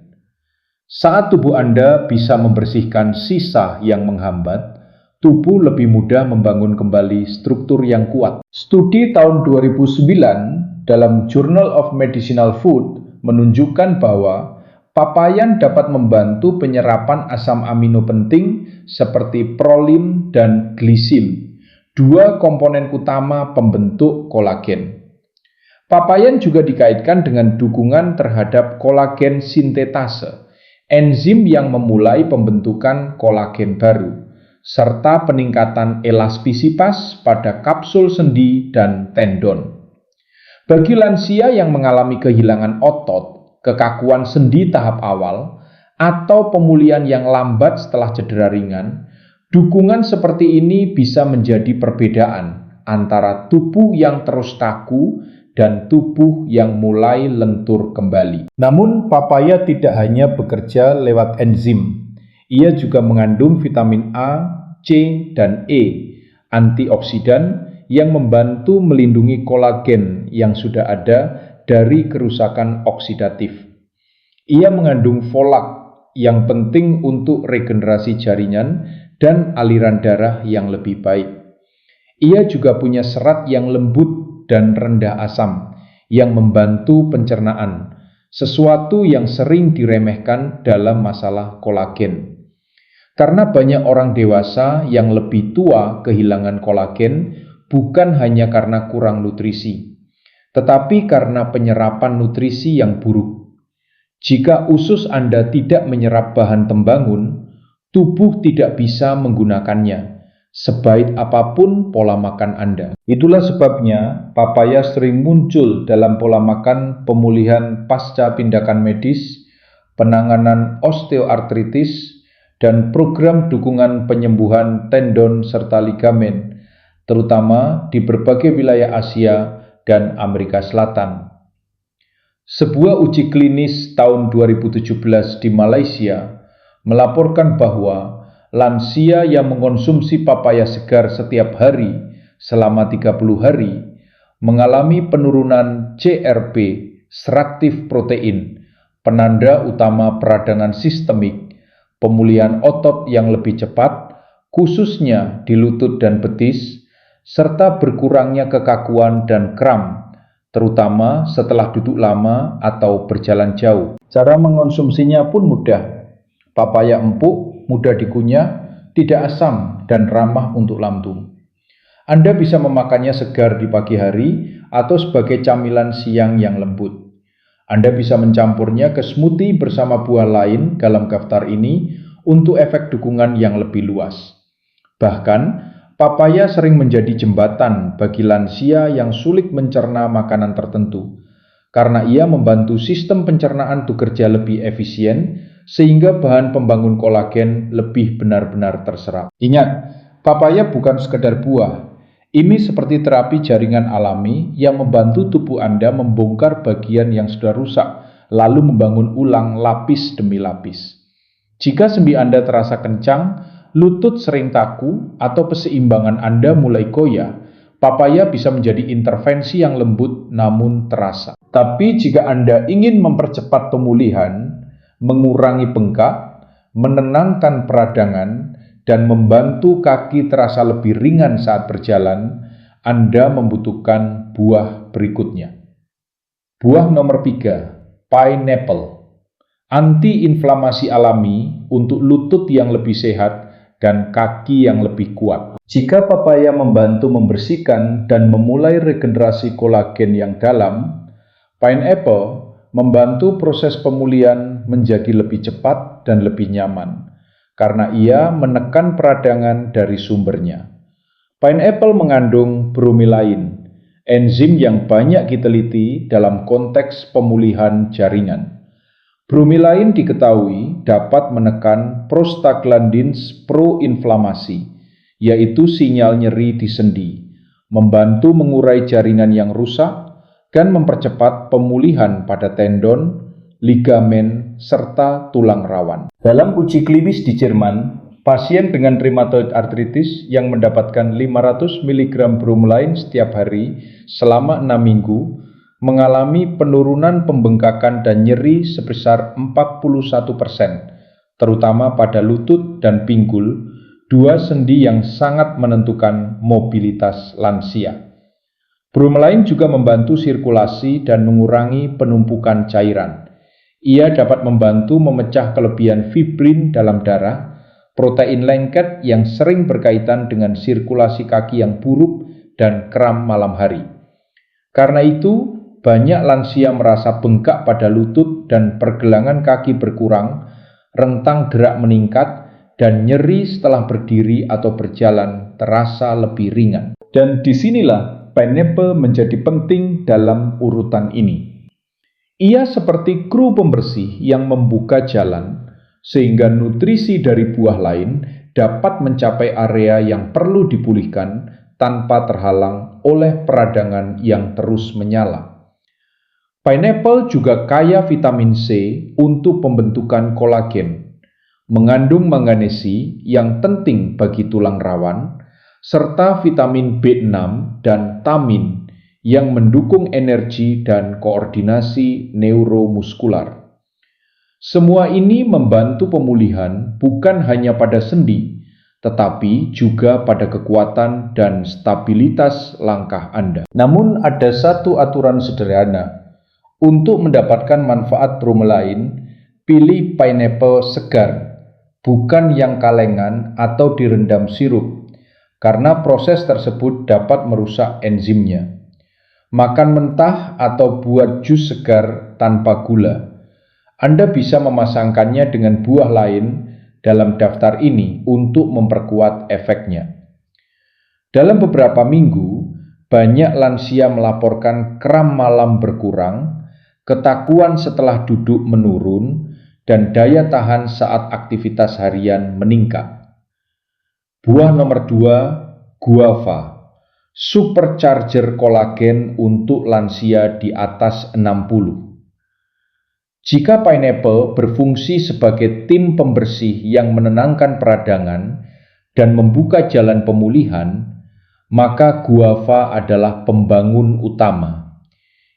Saat tubuh Anda bisa membersihkan sisa yang menghambat, tubuh lebih mudah membangun kembali struktur yang kuat. Studi tahun 2009 dalam Journal of Medicinal Food menunjukkan bahwa papayan dapat membantu penyerapan asam amino penting seperti prolin dan glisin, dua komponen utama pembentuk kolagen. Papayan juga dikaitkan dengan dukungan terhadap kolagen sintetase, enzim yang memulai pembentukan kolagen baru, serta peningkatan elastisitas pada kapsul sendi dan tendon. Bagi lansia yang mengalami kehilangan otot, kekakuan sendi tahap awal, atau pemulihan yang lambat setelah cedera ringan, dukungan seperti ini bisa menjadi perbedaan antara tubuh yang terus kaku dan tubuh yang mulai lentur kembali. Namun, papaya tidak hanya bekerja lewat enzim. Ia juga mengandung vitamin A, C, dan E, antioksidan yang membantu melindungi kolagen yang sudah ada dari kerusakan oksidatif. Ia mengandung folat yang penting untuk regenerasi jaringan dan aliran darah yang lebih baik. Ia juga punya serat yang lembut dan rendah asam yang membantu pencernaan, sesuatu yang sering diremehkan dalam masalah kolagen. Karena banyak orang dewasa yang lebih tua kehilangan kolagen bukan hanya karena kurang nutrisi, tetapi karena penyerapan nutrisi yang buruk. Jika usus Anda tidak menyerap bahan pembangun, tubuh tidak bisa menggunakannya, sebaik apapun pola makan Anda. Itulah sebabnya papaya sering muncul dalam pola makan pemulihan pasca tindakan medis, penanganan osteoartritis, dan program dukungan penyembuhan tendon serta ligamen, terutama di berbagai wilayah Asia dan Amerika Selatan. Sebuah uji klinis tahun 2017 di Malaysia melaporkan bahwa lansia yang mengonsumsi papaya segar setiap hari selama 30 hari mengalami penurunan CRP, seraktif protein, penanda utama peradangan sistemik, pemulihan otot yang lebih cepat, khususnya di lutut dan betis, serta berkurangnya kekakuan dan kram, terutama setelah duduk lama atau berjalan jauh. Cara mengonsumsinya pun mudah. Papaya empuk, mudah dikunyah, tidak asam, dan ramah untuk lambung. Anda bisa memakannya segar di pagi hari atau sebagai camilan siang yang lembut. Anda bisa mencampurnya ke smoothie bersama buah lain dalam daftar ini untuk efek dukungan yang lebih luas. Bahkan, papaya sering menjadi jembatan bagi lansia yang sulit mencerna makanan tertentu, karena ia membantu sistem pencernaan bekerja lebih efisien, sehingga bahan pembangun kolagen lebih benar-benar terserap. Ingat, Papaya bukan sekedar buah. Ini seperti terapi jaringan alami yang membantu tubuh Anda membongkar bagian yang sudah rusak, lalu membangun ulang lapis demi lapis. Jika sendi Anda terasa kencang, lutut sering kaku, atau keseimbangan Anda mulai goyah, papaya bisa menjadi intervensi yang lembut namun terasa. Tapi jika Anda ingin mempercepat pemulihan, mengurangi bengkak, menenangkan peradangan, dan membantu kaki terasa lebih ringan saat berjalan, Anda membutuhkan buah berikutnya. Buah nomor 3, pineapple. Anti-inflamasi alami untuk lutut yang lebih sehat dan kaki yang lebih kuat. Jika papaya membantu membersihkan dan memulai regenerasi kolagen yang dalam, pineapple membantu proses pemulihan menjadi lebih cepat dan lebih nyaman, karena ia menekan peradangan dari sumbernya. Pineapple mengandung bromelain, enzim yang banyak diteliti dalam konteks pemulihan jaringan. Bromelain diketahui dapat menekan prostaglandins proinflamasi, yaitu sinyal nyeri di sendi, membantu mengurai jaringan yang rusak, dan mempercepat pemulihan pada tendon, ligamen, serta tulang rawan. Dalam uji klinis di Jerman, pasien dengan rheumatoid arthritis yang mendapatkan 500 mg bromelain setiap hari selama 6 minggu mengalami penurunan pembengkakan dan nyeri sebesar 41%, terutama pada lutut dan pinggul, dua sendi yang sangat menentukan mobilitas lansia. Bromelain juga membantu sirkulasi dan mengurangi penumpukan cairan. Ia dapat membantu memecah kelebihan fibrin dalam darah, protein lengket yang sering berkaitan dengan sirkulasi kaki yang buruk dan kram malam hari. Karena itu, banyak lansia merasa bengkak pada lutut dan pergelangan kaki berkurang, rentang gerak meningkat, dan nyeri setelah berdiri atau berjalan terasa lebih ringan. Dan disinilah pineapple menjadi penting dalam urutan ini. Ia seperti kru pembersih yang membuka jalan, sehingga nutrisi dari buah lain dapat mencapai area yang perlu dipulihkan tanpa terhalang oleh peradangan yang terus menyala. Pineapple juga kaya vitamin C untuk pembentukan kolagen, mengandung manganesi yang penting bagi tulang rawan, serta vitamin B6 dan tamin yang mendukung energi dan koordinasi neuromuskular. Semua ini membantu pemulihan bukan hanya pada sendi, tetapi juga pada kekuatan dan stabilitas langkah Anda. Namun ada satu aturan sederhana. Untuk mendapatkan manfaat bromelain, pilih pineapple segar, bukan yang kalengan atau direndam sirup, karena proses tersebut dapat merusak enzimnya. Makan mentah atau buat jus segar tanpa gula. Anda bisa memasangkannya dengan buah lain dalam daftar ini untuk memperkuat efeknya. Dalam beberapa minggu, banyak lansia melaporkan kram malam berkurang, ketakuan setelah duduk menurun, dan daya tahan saat aktivitas harian meningkat. Buah nomor 2, guava, supercharger kolagen untuk lansia di atas 60. Jika pineapple berfungsi sebagai tim pembersih yang menenangkan peradangan dan membuka jalan pemulihan, maka guava adalah pembangun utama.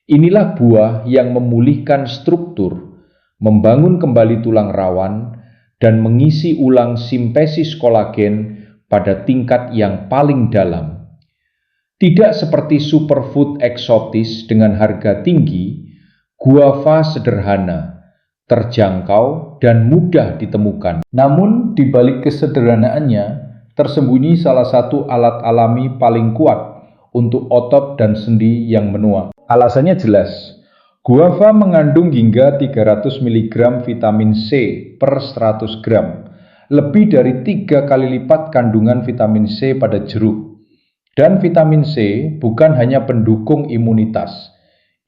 Inilah buah yang memulihkan struktur, membangun kembali tulang rawan, dan mengisi ulang sintesis kolagen pada tingkat yang paling dalam. Tidak seperti superfood eksotis dengan harga tinggi, guava sederhana, terjangkau, dan mudah ditemukan. Namun, di balik kesederhanaannya, tersembunyi salah satu alat alami paling kuat untuk otot dan sendi yang menua. Alasannya jelas, guava mengandung hingga 300 mg vitamin C per 100 gram, lebih dari 3 kali lipat kandungan vitamin C pada jeruk. Dan vitamin C bukan hanya pendukung imunitas,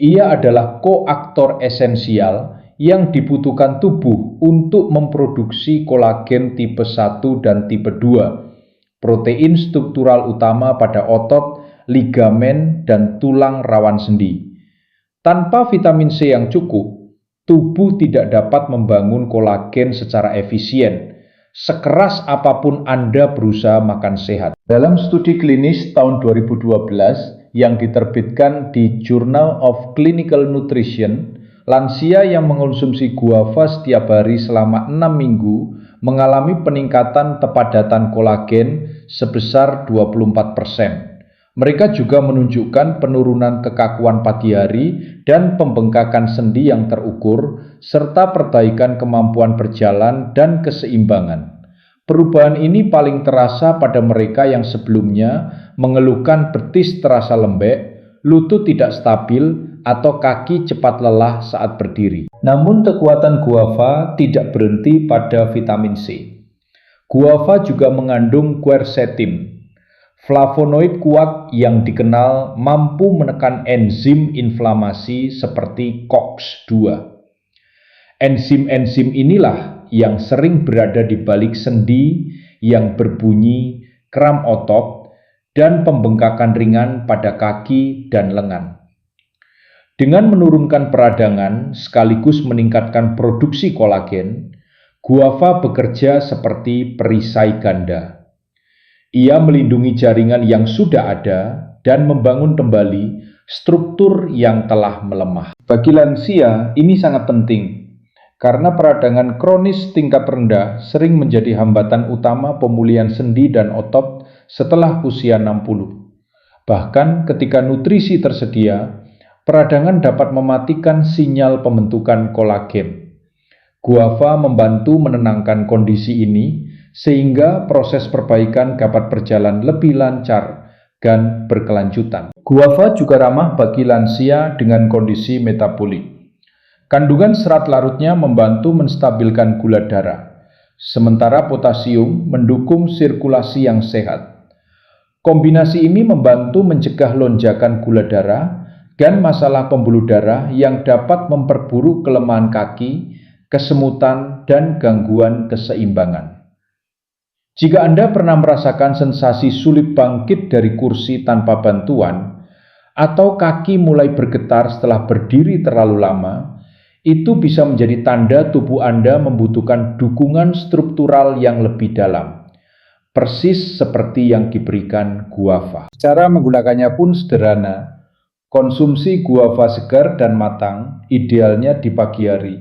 ia adalah koaktor esensial yang dibutuhkan tubuh untuk memproduksi kolagen tipe 1 dan tipe 2, protein struktural utama pada otot, ligamen, dan tulang rawan sendi. Tanpa vitamin C yang cukup, tubuh tidak dapat membangun kolagen secara efisien, sekeras apapun Anda berusaha makan sehat. Dalam studi klinis tahun 2012 yang diterbitkan di Journal of Clinical Nutrition, lansia yang mengonsumsi guava setiap hari selama 6 minggu mengalami peningkatan tepadatan kolagen sebesar 24%. Mereka juga menunjukkan penurunan kekakuan pagi hari dan pembengkakan sendi yang terukur, serta perbaikan kemampuan berjalan dan keseimbangan. Perubahan ini paling terasa pada mereka yang sebelumnya mengeluhkan betis terasa lembek, lutut tidak stabil, atau kaki cepat lelah saat berdiri. Namun kekuatan guava tidak berhenti pada vitamin C. Guava juga mengandung quercetin, flavonoid kuat yang dikenal mampu menekan enzim inflamasi seperti COX-2. Enzim-enzim inilah yang sering berada di balik sendi yang berbunyi, kram otot, dan pembengkakan ringan pada kaki dan lengan. Dengan menurunkan peradangan sekaligus meningkatkan produksi kolagen, guava bekerja seperti perisai ganda. Ia melindungi jaringan yang sudah ada dan membangun kembali struktur yang telah melemah. Bagi lansia, ini sangat penting karena peradangan kronis tingkat rendah sering menjadi hambatan utama pemulihan sendi dan otot setelah usia 60. Bahkan ketika nutrisi tersedia, peradangan dapat mematikan sinyal pembentukan kolagen. Guava membantu menenangkan kondisi ini sehingga proses perbaikan dapat berjalan lebih lancar dan berkelanjutan. Guava juga ramah bagi lansia dengan kondisi metabolik. Kandungan serat larutnya membantu menstabilkan gula darah, sementara potasium mendukung sirkulasi yang sehat. Kombinasi ini membantu mencegah lonjakan gula darah dan masalah pembuluh darah yang dapat memperburuk kelemahan kaki, kesemutan, dan gangguan keseimbangan. Jika Anda pernah merasakan sensasi sulit bangkit dari kursi tanpa bantuan, atau kaki mulai bergetar setelah berdiri terlalu lama, itu bisa menjadi tanda tubuh Anda membutuhkan dukungan struktural yang lebih dalam, persis seperti yang diberikan guava. Cara menggunakannya pun sederhana. Konsumsi guava segar dan matang, idealnya di pagi hari.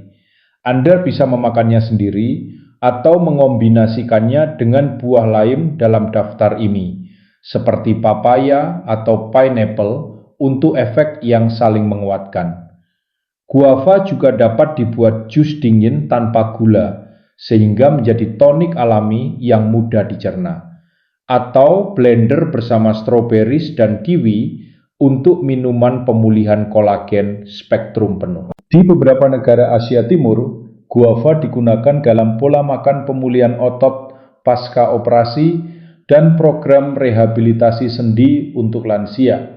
Anda bisa memakannya sendiri atau mengombinasikannya dengan buah lain dalam daftar ini, seperti papaya atau pineapple untuk efek yang saling menguatkan. Guava juga dapat dibuat jus dingin tanpa gula, sehingga menjadi tonik alami yang mudah dicerna. Atau blender bersama stroberi dan kiwi untuk minuman pemulihan kolagen spektrum penuh. Di beberapa negara Asia Timur, guava digunakan dalam pola makan pemulihan otot pasca operasi dan program rehabilitasi sendi untuk lansia.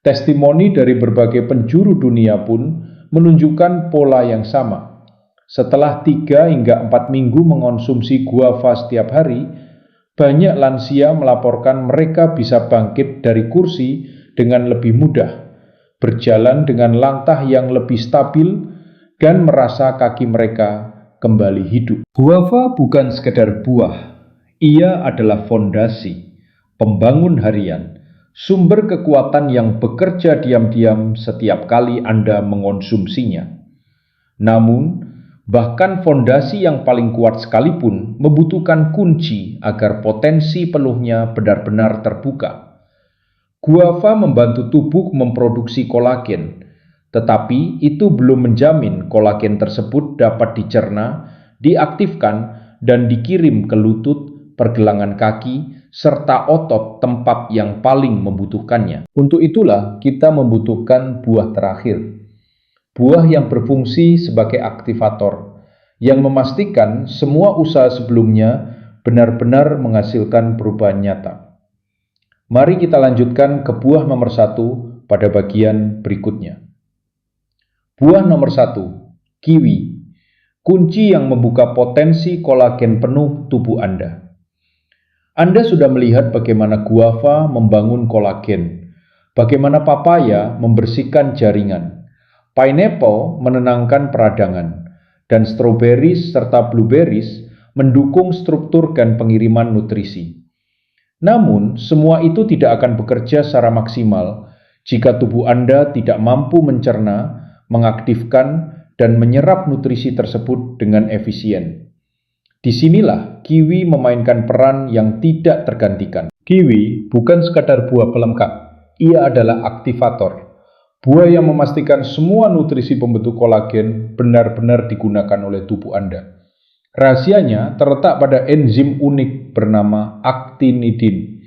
Testimoni dari berbagai penjuru dunia pun menunjukkan pola yang sama. Setelah 3 hingga 4 minggu mengonsumsi guava setiap hari, banyak lansia melaporkan mereka bisa bangkit dari kursi dengan lebih mudah, berjalan dengan langkah yang lebih stabil, dan merasa kaki mereka kembali hidup. Guava bukan sekedar buah, ia adalah fondasi, pembangun harian, sumber kekuatan yang bekerja diam-diam setiap kali Anda mengonsumsinya. Namun, bahkan fondasi yang paling kuat sekalipun membutuhkan kunci agar potensi penuhnya benar-benar terbuka. Guava membantu tubuh memproduksi kolagen, tetapi itu belum menjamin kolagen tersebut dapat dicerna, diaktifkan, dan dikirim ke lutut, pergelangan kaki, serta otot tempat yang paling membutuhkannya. Untuk itulah kita membutuhkan buah terakhir, buah yang berfungsi sebagai aktivator, yang memastikan semua usaha sebelumnya benar-benar menghasilkan perubahan nyata. Mari kita lanjutkan ke buah nomor 1 pada bagian berikutnya. Buah nomor 1, kiwi, kunci yang membuka potensi kolagen penuh tubuh Anda. Anda sudah melihat bagaimana guava membangun kolagen, bagaimana papaya membersihkan jaringan, pineapple menenangkan peradangan, dan strawberries serta blueberries mendukung struktur dan pengiriman nutrisi. Namun, semua itu tidak akan bekerja secara maksimal jika tubuh Anda tidak mampu mencerna, mengaktifkan, dan menyerap nutrisi tersebut dengan efisien. Disinilah kiwi memainkan peran yang tidak tergantikan. Kiwi bukan sekadar buah pelengkap, ia adalah aktivator. Buah yang memastikan semua nutrisi pembentuk kolagen benar-benar digunakan oleh tubuh Anda. Rahasianya terletak pada enzim unik bernama actinidin.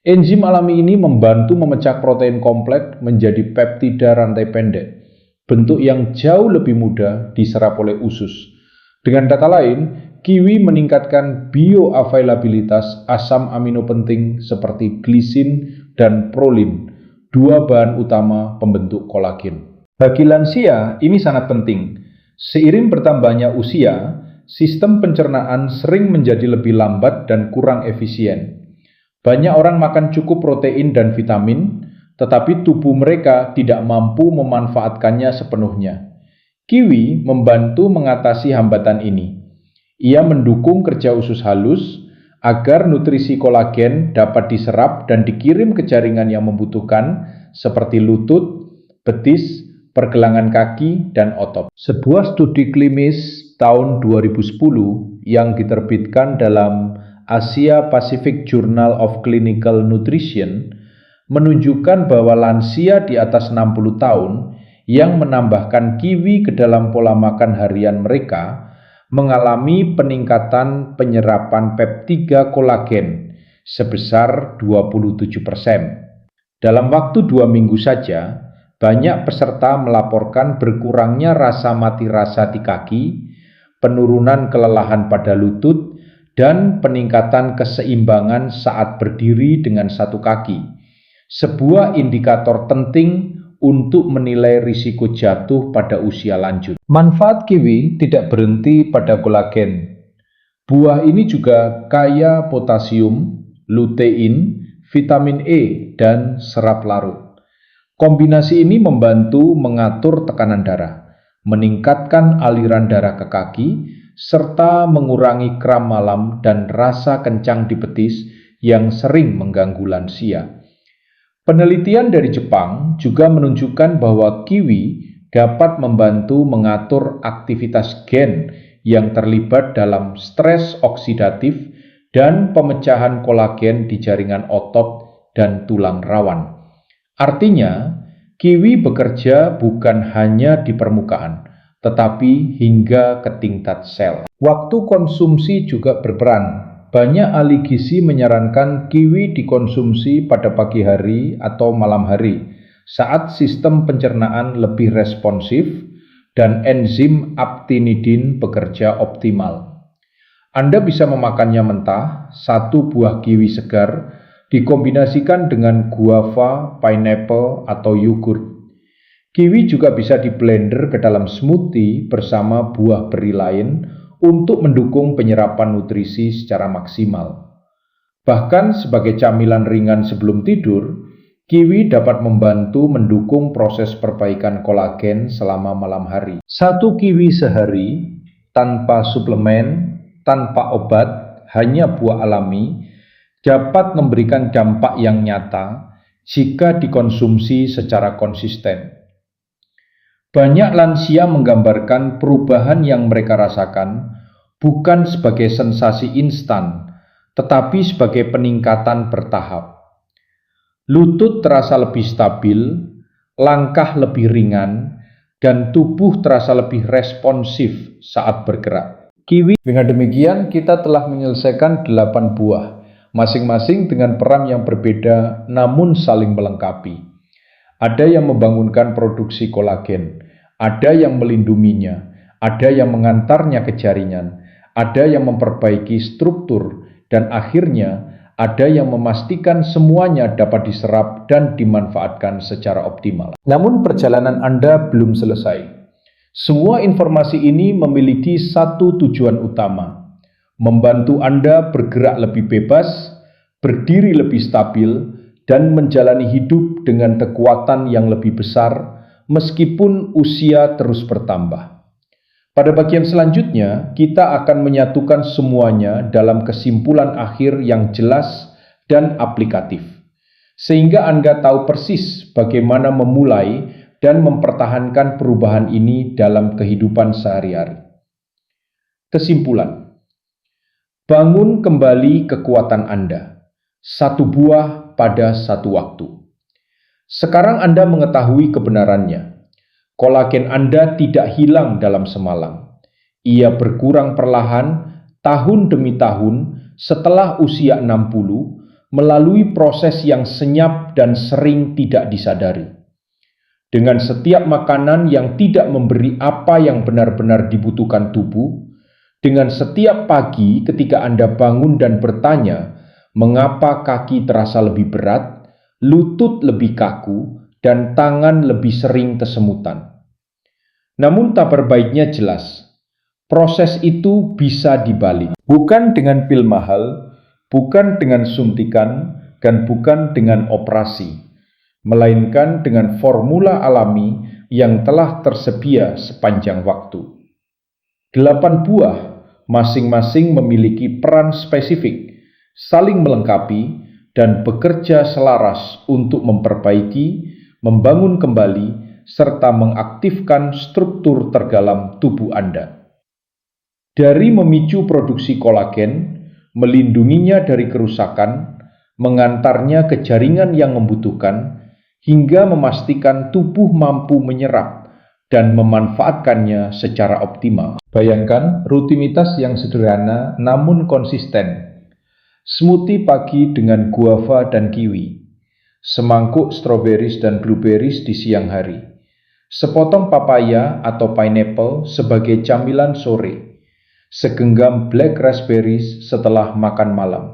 Enzim alami ini membantu memecah protein kompleks menjadi peptida rantai pendek, bentuk yang jauh lebih mudah diserap oleh usus. Dengan kata lain, kiwi meningkatkan bioavailabilitas asam amino penting seperti glisin dan prolin, dua bahan utama pembentuk kolagen. Bagi lansia, ini sangat penting. Seiring bertambahnya usia, sistem pencernaan sering menjadi lebih lambat dan kurang efisien. Banyak orang makan cukup protein dan vitamin, tetapi tubuh mereka tidak mampu memanfaatkannya sepenuhnya. Kiwi membantu mengatasi hambatan ini. Ia mendukung kerja usus halus agar nutrisi kolagen dapat diserap dan dikirim ke jaringan yang membutuhkan seperti lutut, betis, pergelangan kaki, dan otot. Sebuah studi klinis tahun 2010 yang diterbitkan dalam Asia Pacific Journal of Clinical Nutrition menunjukkan bahwa lansia di atas 60 tahun yang menambahkan kiwi ke dalam pola makan harian mereka mengalami peningkatan penyerapan peptida kolagen sebesar 27%. Dalam waktu 2 minggu saja, banyak peserta melaporkan berkurangnya rasa mati rasa di kaki, penurunan kelelahan pada lutut, dan peningkatan keseimbangan saat berdiri dengan satu kaki. Sebuah indikator penting untuk menilai risiko jatuh pada usia lanjut. Manfaat kiwi tidak berhenti pada kolagen. Buah ini juga kaya potasium, lutein, vitamin E, dan serat larut. Kombinasi ini membantu mengatur tekanan darah, meningkatkan aliran darah ke kaki, serta mengurangi kram malam dan rasa kencang di betis yang sering mengganggu lansia. Penelitian dari Jepang juga menunjukkan bahwa kiwi dapat membantu mengatur aktivitas gen yang terlibat dalam stres oksidatif dan pemecahan kolagen di jaringan otot dan tulang rawan. Artinya, kiwi bekerja bukan hanya di permukaan, tetapi hingga ke tingkat sel. Waktu konsumsi juga berperan. Banyak ahli gizi menyarankan kiwi dikonsumsi pada pagi hari atau malam hari saat sistem pencernaan lebih responsif dan enzim actinidin bekerja optimal. Anda bisa memakannya mentah, satu buah kiwi segar dikombinasikan dengan guava, pineapple, atau yogurt. Kiwi juga bisa diblender ke dalam smoothie bersama buah beri lain untuk mendukung penyerapan nutrisi secara maksimal. Bahkan sebagai camilan ringan sebelum tidur, kiwi dapat membantu mendukung proses perbaikan kolagen selama malam hari. Satu kiwi sehari, tanpa suplemen, tanpa obat, hanya buah alami, dapat memberikan dampak yang nyata jika dikonsumsi secara konsisten. Banyak lansia menggambarkan perubahan yang mereka rasakan bukan sebagai sensasi instan, tetapi sebagai peningkatan bertahap. Lutut terasa lebih stabil, langkah lebih ringan, dan tubuh terasa lebih responsif saat bergerak. Kiwi. Dengan demikian, kita telah menyelesaikan 8 buah, masing-masing dengan peran yang berbeda namun saling melengkapi. Ada yang membangunkan produksi kolagen, ada yang melindunginya, ada yang mengantarnya ke jaringan, ada yang memperbaiki struktur, dan akhirnya ada yang memastikan semuanya dapat diserap dan dimanfaatkan secara optimal. Namun perjalanan Anda belum selesai. Semua informasi ini memiliki satu tujuan utama, membantu Anda bergerak lebih bebas, berdiri lebih stabil, dan menjalani hidup dengan kekuatan yang lebih besar meskipun usia terus bertambah. Pada bagian selanjutnya, kita akan menyatukan semuanya dalam kesimpulan akhir yang jelas dan aplikatif, sehingga Anda tahu persis bagaimana memulai dan mempertahankan perubahan ini dalam kehidupan sehari-hari. Kesimpulan: bangun kembali kekuatan Anda, satu buah pada satu waktu. Sekarang Anda mengetahui kebenarannya. Kolagen Anda tidak hilang dalam semalam. Ia berkurang perlahan, tahun demi tahun, setelah usia 60, melalui proses yang senyap dan sering tidak disadari. Dengan setiap makanan yang tidak memberi apa yang benar-benar dibutuhkan tubuh, dengan setiap pagi ketika Anda bangun dan bertanya, mengapa kaki terasa lebih berat, lutut lebih kaku, dan tangan lebih sering kesemutan. Namun kabar baiknya jelas, proses itu bisa dibalik. Bukan dengan pil mahal, bukan dengan suntikan, dan bukan dengan operasi, melainkan dengan formula alami yang telah tersedia sepanjang waktu. 8 buah, masing-masing memiliki peran spesifik, saling melengkapi, dan bekerja selaras untuk memperbaiki, membangun kembali, serta mengaktifkan struktur terdalam tubuh Anda. Dari memicu produksi kolagen, melindunginya dari kerusakan, mengantarnya ke jaringan yang membutuhkan, hingga memastikan tubuh mampu menyerap dan memanfaatkannya secara optimal. Bayangkan rutinitas yang sederhana namun konsisten. Smoothie pagi dengan guava dan kiwi, semangkuk strawberries dan blueberries di siang hari, sepotong papaya atau pineapple sebagai camilan sore, segenggam black raspberries setelah makan malam.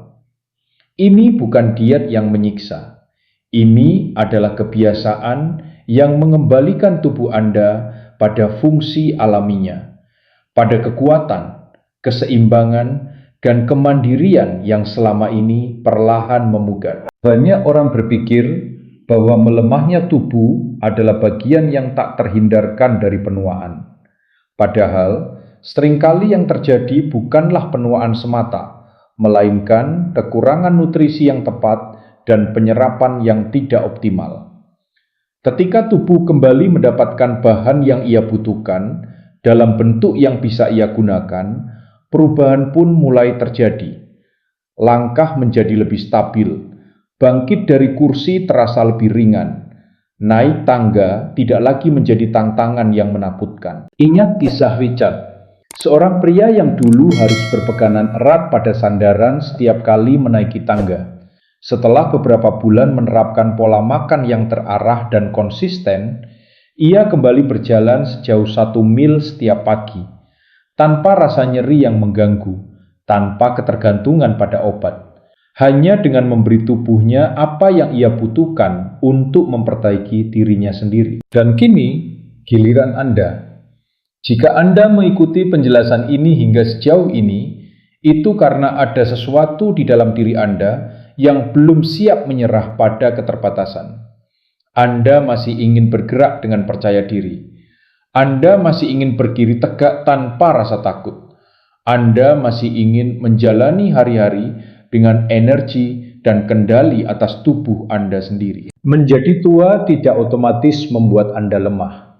Ini bukan diet yang menyiksa. Ini adalah kebiasaan yang mengembalikan tubuh Anda pada fungsi alaminya, pada kekuatan, keseimbangan, dan kemandirian yang selama ini perlahan memudar. Banyak orang berpikir bahwa melemahnya tubuh adalah bagian yang tak terhindarkan dari penuaan. Padahal, seringkali yang terjadi bukanlah penuaan semata, melainkan kekurangan nutrisi yang tepat dan penyerapan yang tidak optimal. Ketika tubuh kembali mendapatkan bahan yang ia butuhkan dalam bentuk yang bisa ia gunakan, perubahan pun mulai terjadi. Langkah menjadi lebih stabil, bangkit dari kursi terasa lebih ringan, naik tangga tidak lagi menjadi tantangan yang menakutkan. Ingat kisah Richard, seorang pria yang dulu harus berpegangan erat pada sandaran setiap kali menaiki tangga. Setelah beberapa bulan menerapkan pola makan yang terarah dan konsisten, ia kembali berjalan sejauh 1 mil setiap pagi, tanpa rasa nyeri yang mengganggu, tanpa ketergantungan pada obat. Hanya dengan memberi tubuhnya apa yang ia butuhkan untuk memperbaiki dirinya sendiri. Dan kini, giliran Anda. Jika Anda mengikuti penjelasan ini hingga sejauh ini, itu karena ada sesuatu di dalam diri Anda yang belum siap menyerah pada keterbatasan. Anda masih ingin bergerak dengan percaya diri. Anda masih ingin berdiri tegak tanpa rasa takut. Anda masih ingin menjalani hari-hari dengan energi dan kendali atas tubuh Anda sendiri. Menjadi tua tidak otomatis membuat Anda lemah.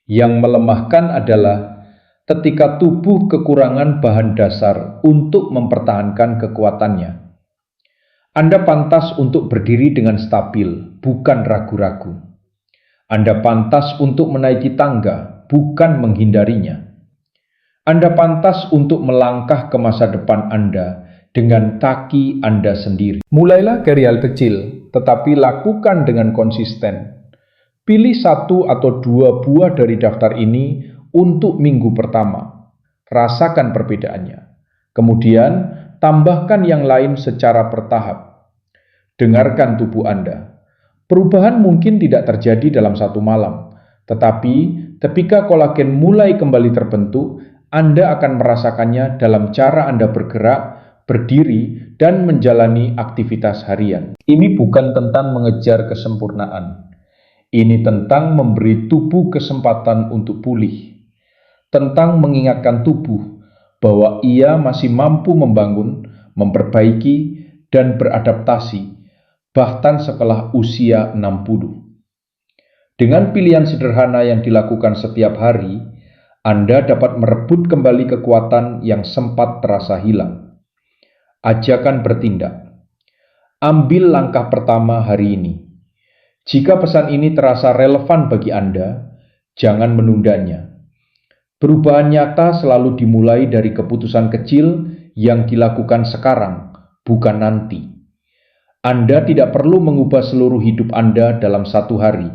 Yang melemahkan adalah ketika tubuh kekurangan bahan dasar untuk mempertahankan kekuatannya. Anda pantas untuk berdiri dengan stabil, bukan ragu-ragu. Anda pantas untuk menaiki tangga, bukan menghindarinya. Anda pantas untuk melangkah ke masa depan Anda dengan kaki Anda sendiri. Mulailah dari hal kecil, tetapi lakukan dengan konsisten. Pilih 1 atau 2 buah dari daftar ini untuk minggu pertama. Rasakan perbedaannya. Kemudian, tambahkan yang lain secara bertahap. Dengarkan tubuh Anda. Perubahan mungkin tidak terjadi dalam 1 malam, tetapi ketika kolagen mulai kembali terbentuk, Anda akan merasakannya dalam cara Anda bergerak, berdiri, dan menjalani aktivitas harian. Ini bukan tentang mengejar kesempurnaan. Ini tentang memberi tubuh kesempatan untuk pulih. Tentang mengingatkan tubuh bahwa ia masih mampu membangun, memperbaiki, dan beradaptasi, bahkan setelah usia 60. Dengan pilihan sederhana yang dilakukan setiap hari, Anda dapat merebut kembali kekuatan yang sempat terasa hilang. Ajakan bertindak. Ambil langkah pertama hari ini. Jika pesan ini terasa relevan bagi Anda, jangan menundanya. Perubahan nyata selalu dimulai dari keputusan kecil yang dilakukan sekarang, bukan nanti. Anda tidak perlu mengubah seluruh hidup Anda dalam satu hari.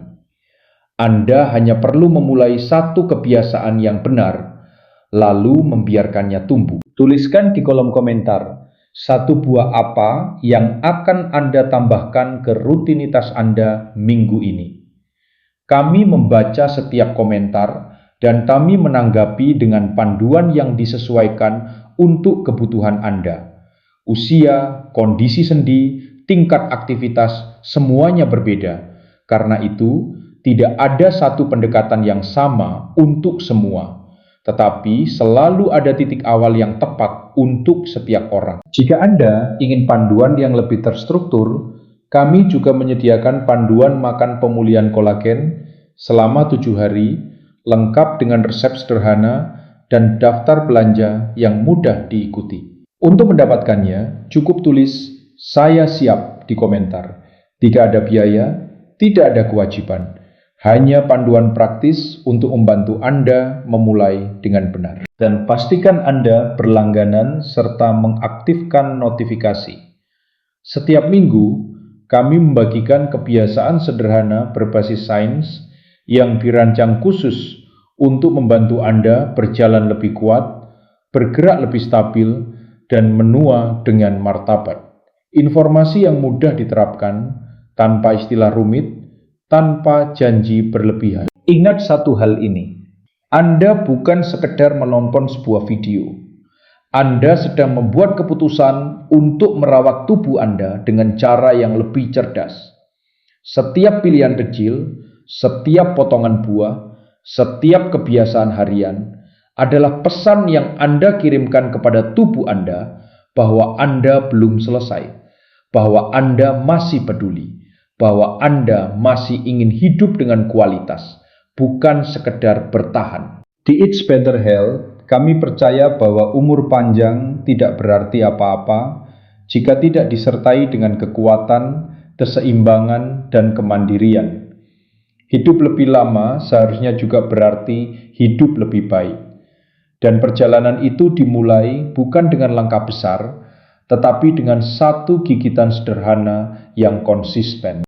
Anda hanya perlu memulai satu kebiasaan yang benar, lalu membiarkannya tumbuh. Tuliskan di kolom komentar satu buah apa yang akan Anda tambahkan ke rutinitas Anda minggu ini. Kami membaca setiap komentar dan kami menanggapi dengan panduan yang disesuaikan untuk kebutuhan Anda. Usia, kondisi sendi, tingkat aktivitas, semuanya berbeda. Karena itu, tidak ada satu pendekatan yang sama untuk semua. Tetapi selalu ada titik awal yang tepat untuk setiap orang. Jika Anda ingin panduan yang lebih terstruktur, kami juga menyediakan panduan makan pemulihan kolagen selama 7 hari, lengkap dengan resep sederhana dan daftar belanja yang mudah diikuti. Untuk mendapatkannya, cukup tulis "Saya siap" di komentar. Tidak ada biaya, tidak ada kewajiban. Hanya panduan praktis untuk membantu Anda memulai dengan benar. Dan pastikan Anda berlangganan serta mengaktifkan notifikasi. Setiap minggu, kami membagikan kebiasaan sederhana berbasis sains yang dirancang khusus untuk membantu Anda berjalan lebih kuat, bergerak lebih stabil, dan menua dengan martabat. Informasi yang mudah diterapkan, tanpa istilah rumit, tanpa janji berlebihan. Ingat satu hal ini, Anda bukan sekedar menonton sebuah video. Anda sedang membuat keputusan untuk merawat tubuh Anda dengan cara yang lebih cerdas. Setiap pilihan kecil, setiap potongan buah, setiap kebiasaan harian adalah pesan yang Anda kirimkan kepada tubuh Anda bahwa Anda belum selesai, bahwa Anda masih peduli, bahwa Anda masih ingin hidup dengan kualitas, bukan sekedar bertahan. Di It's Better Health, kami percaya bahwa umur panjang tidak berarti apa-apa jika tidak disertai dengan kekuatan, keseimbangan, dan kemandirian. Hidup lebih lama seharusnya juga berarti hidup lebih baik. Dan perjalanan itu dimulai bukan dengan langkah besar, tetapi dengan satu gigitan sederhana yang konsisten.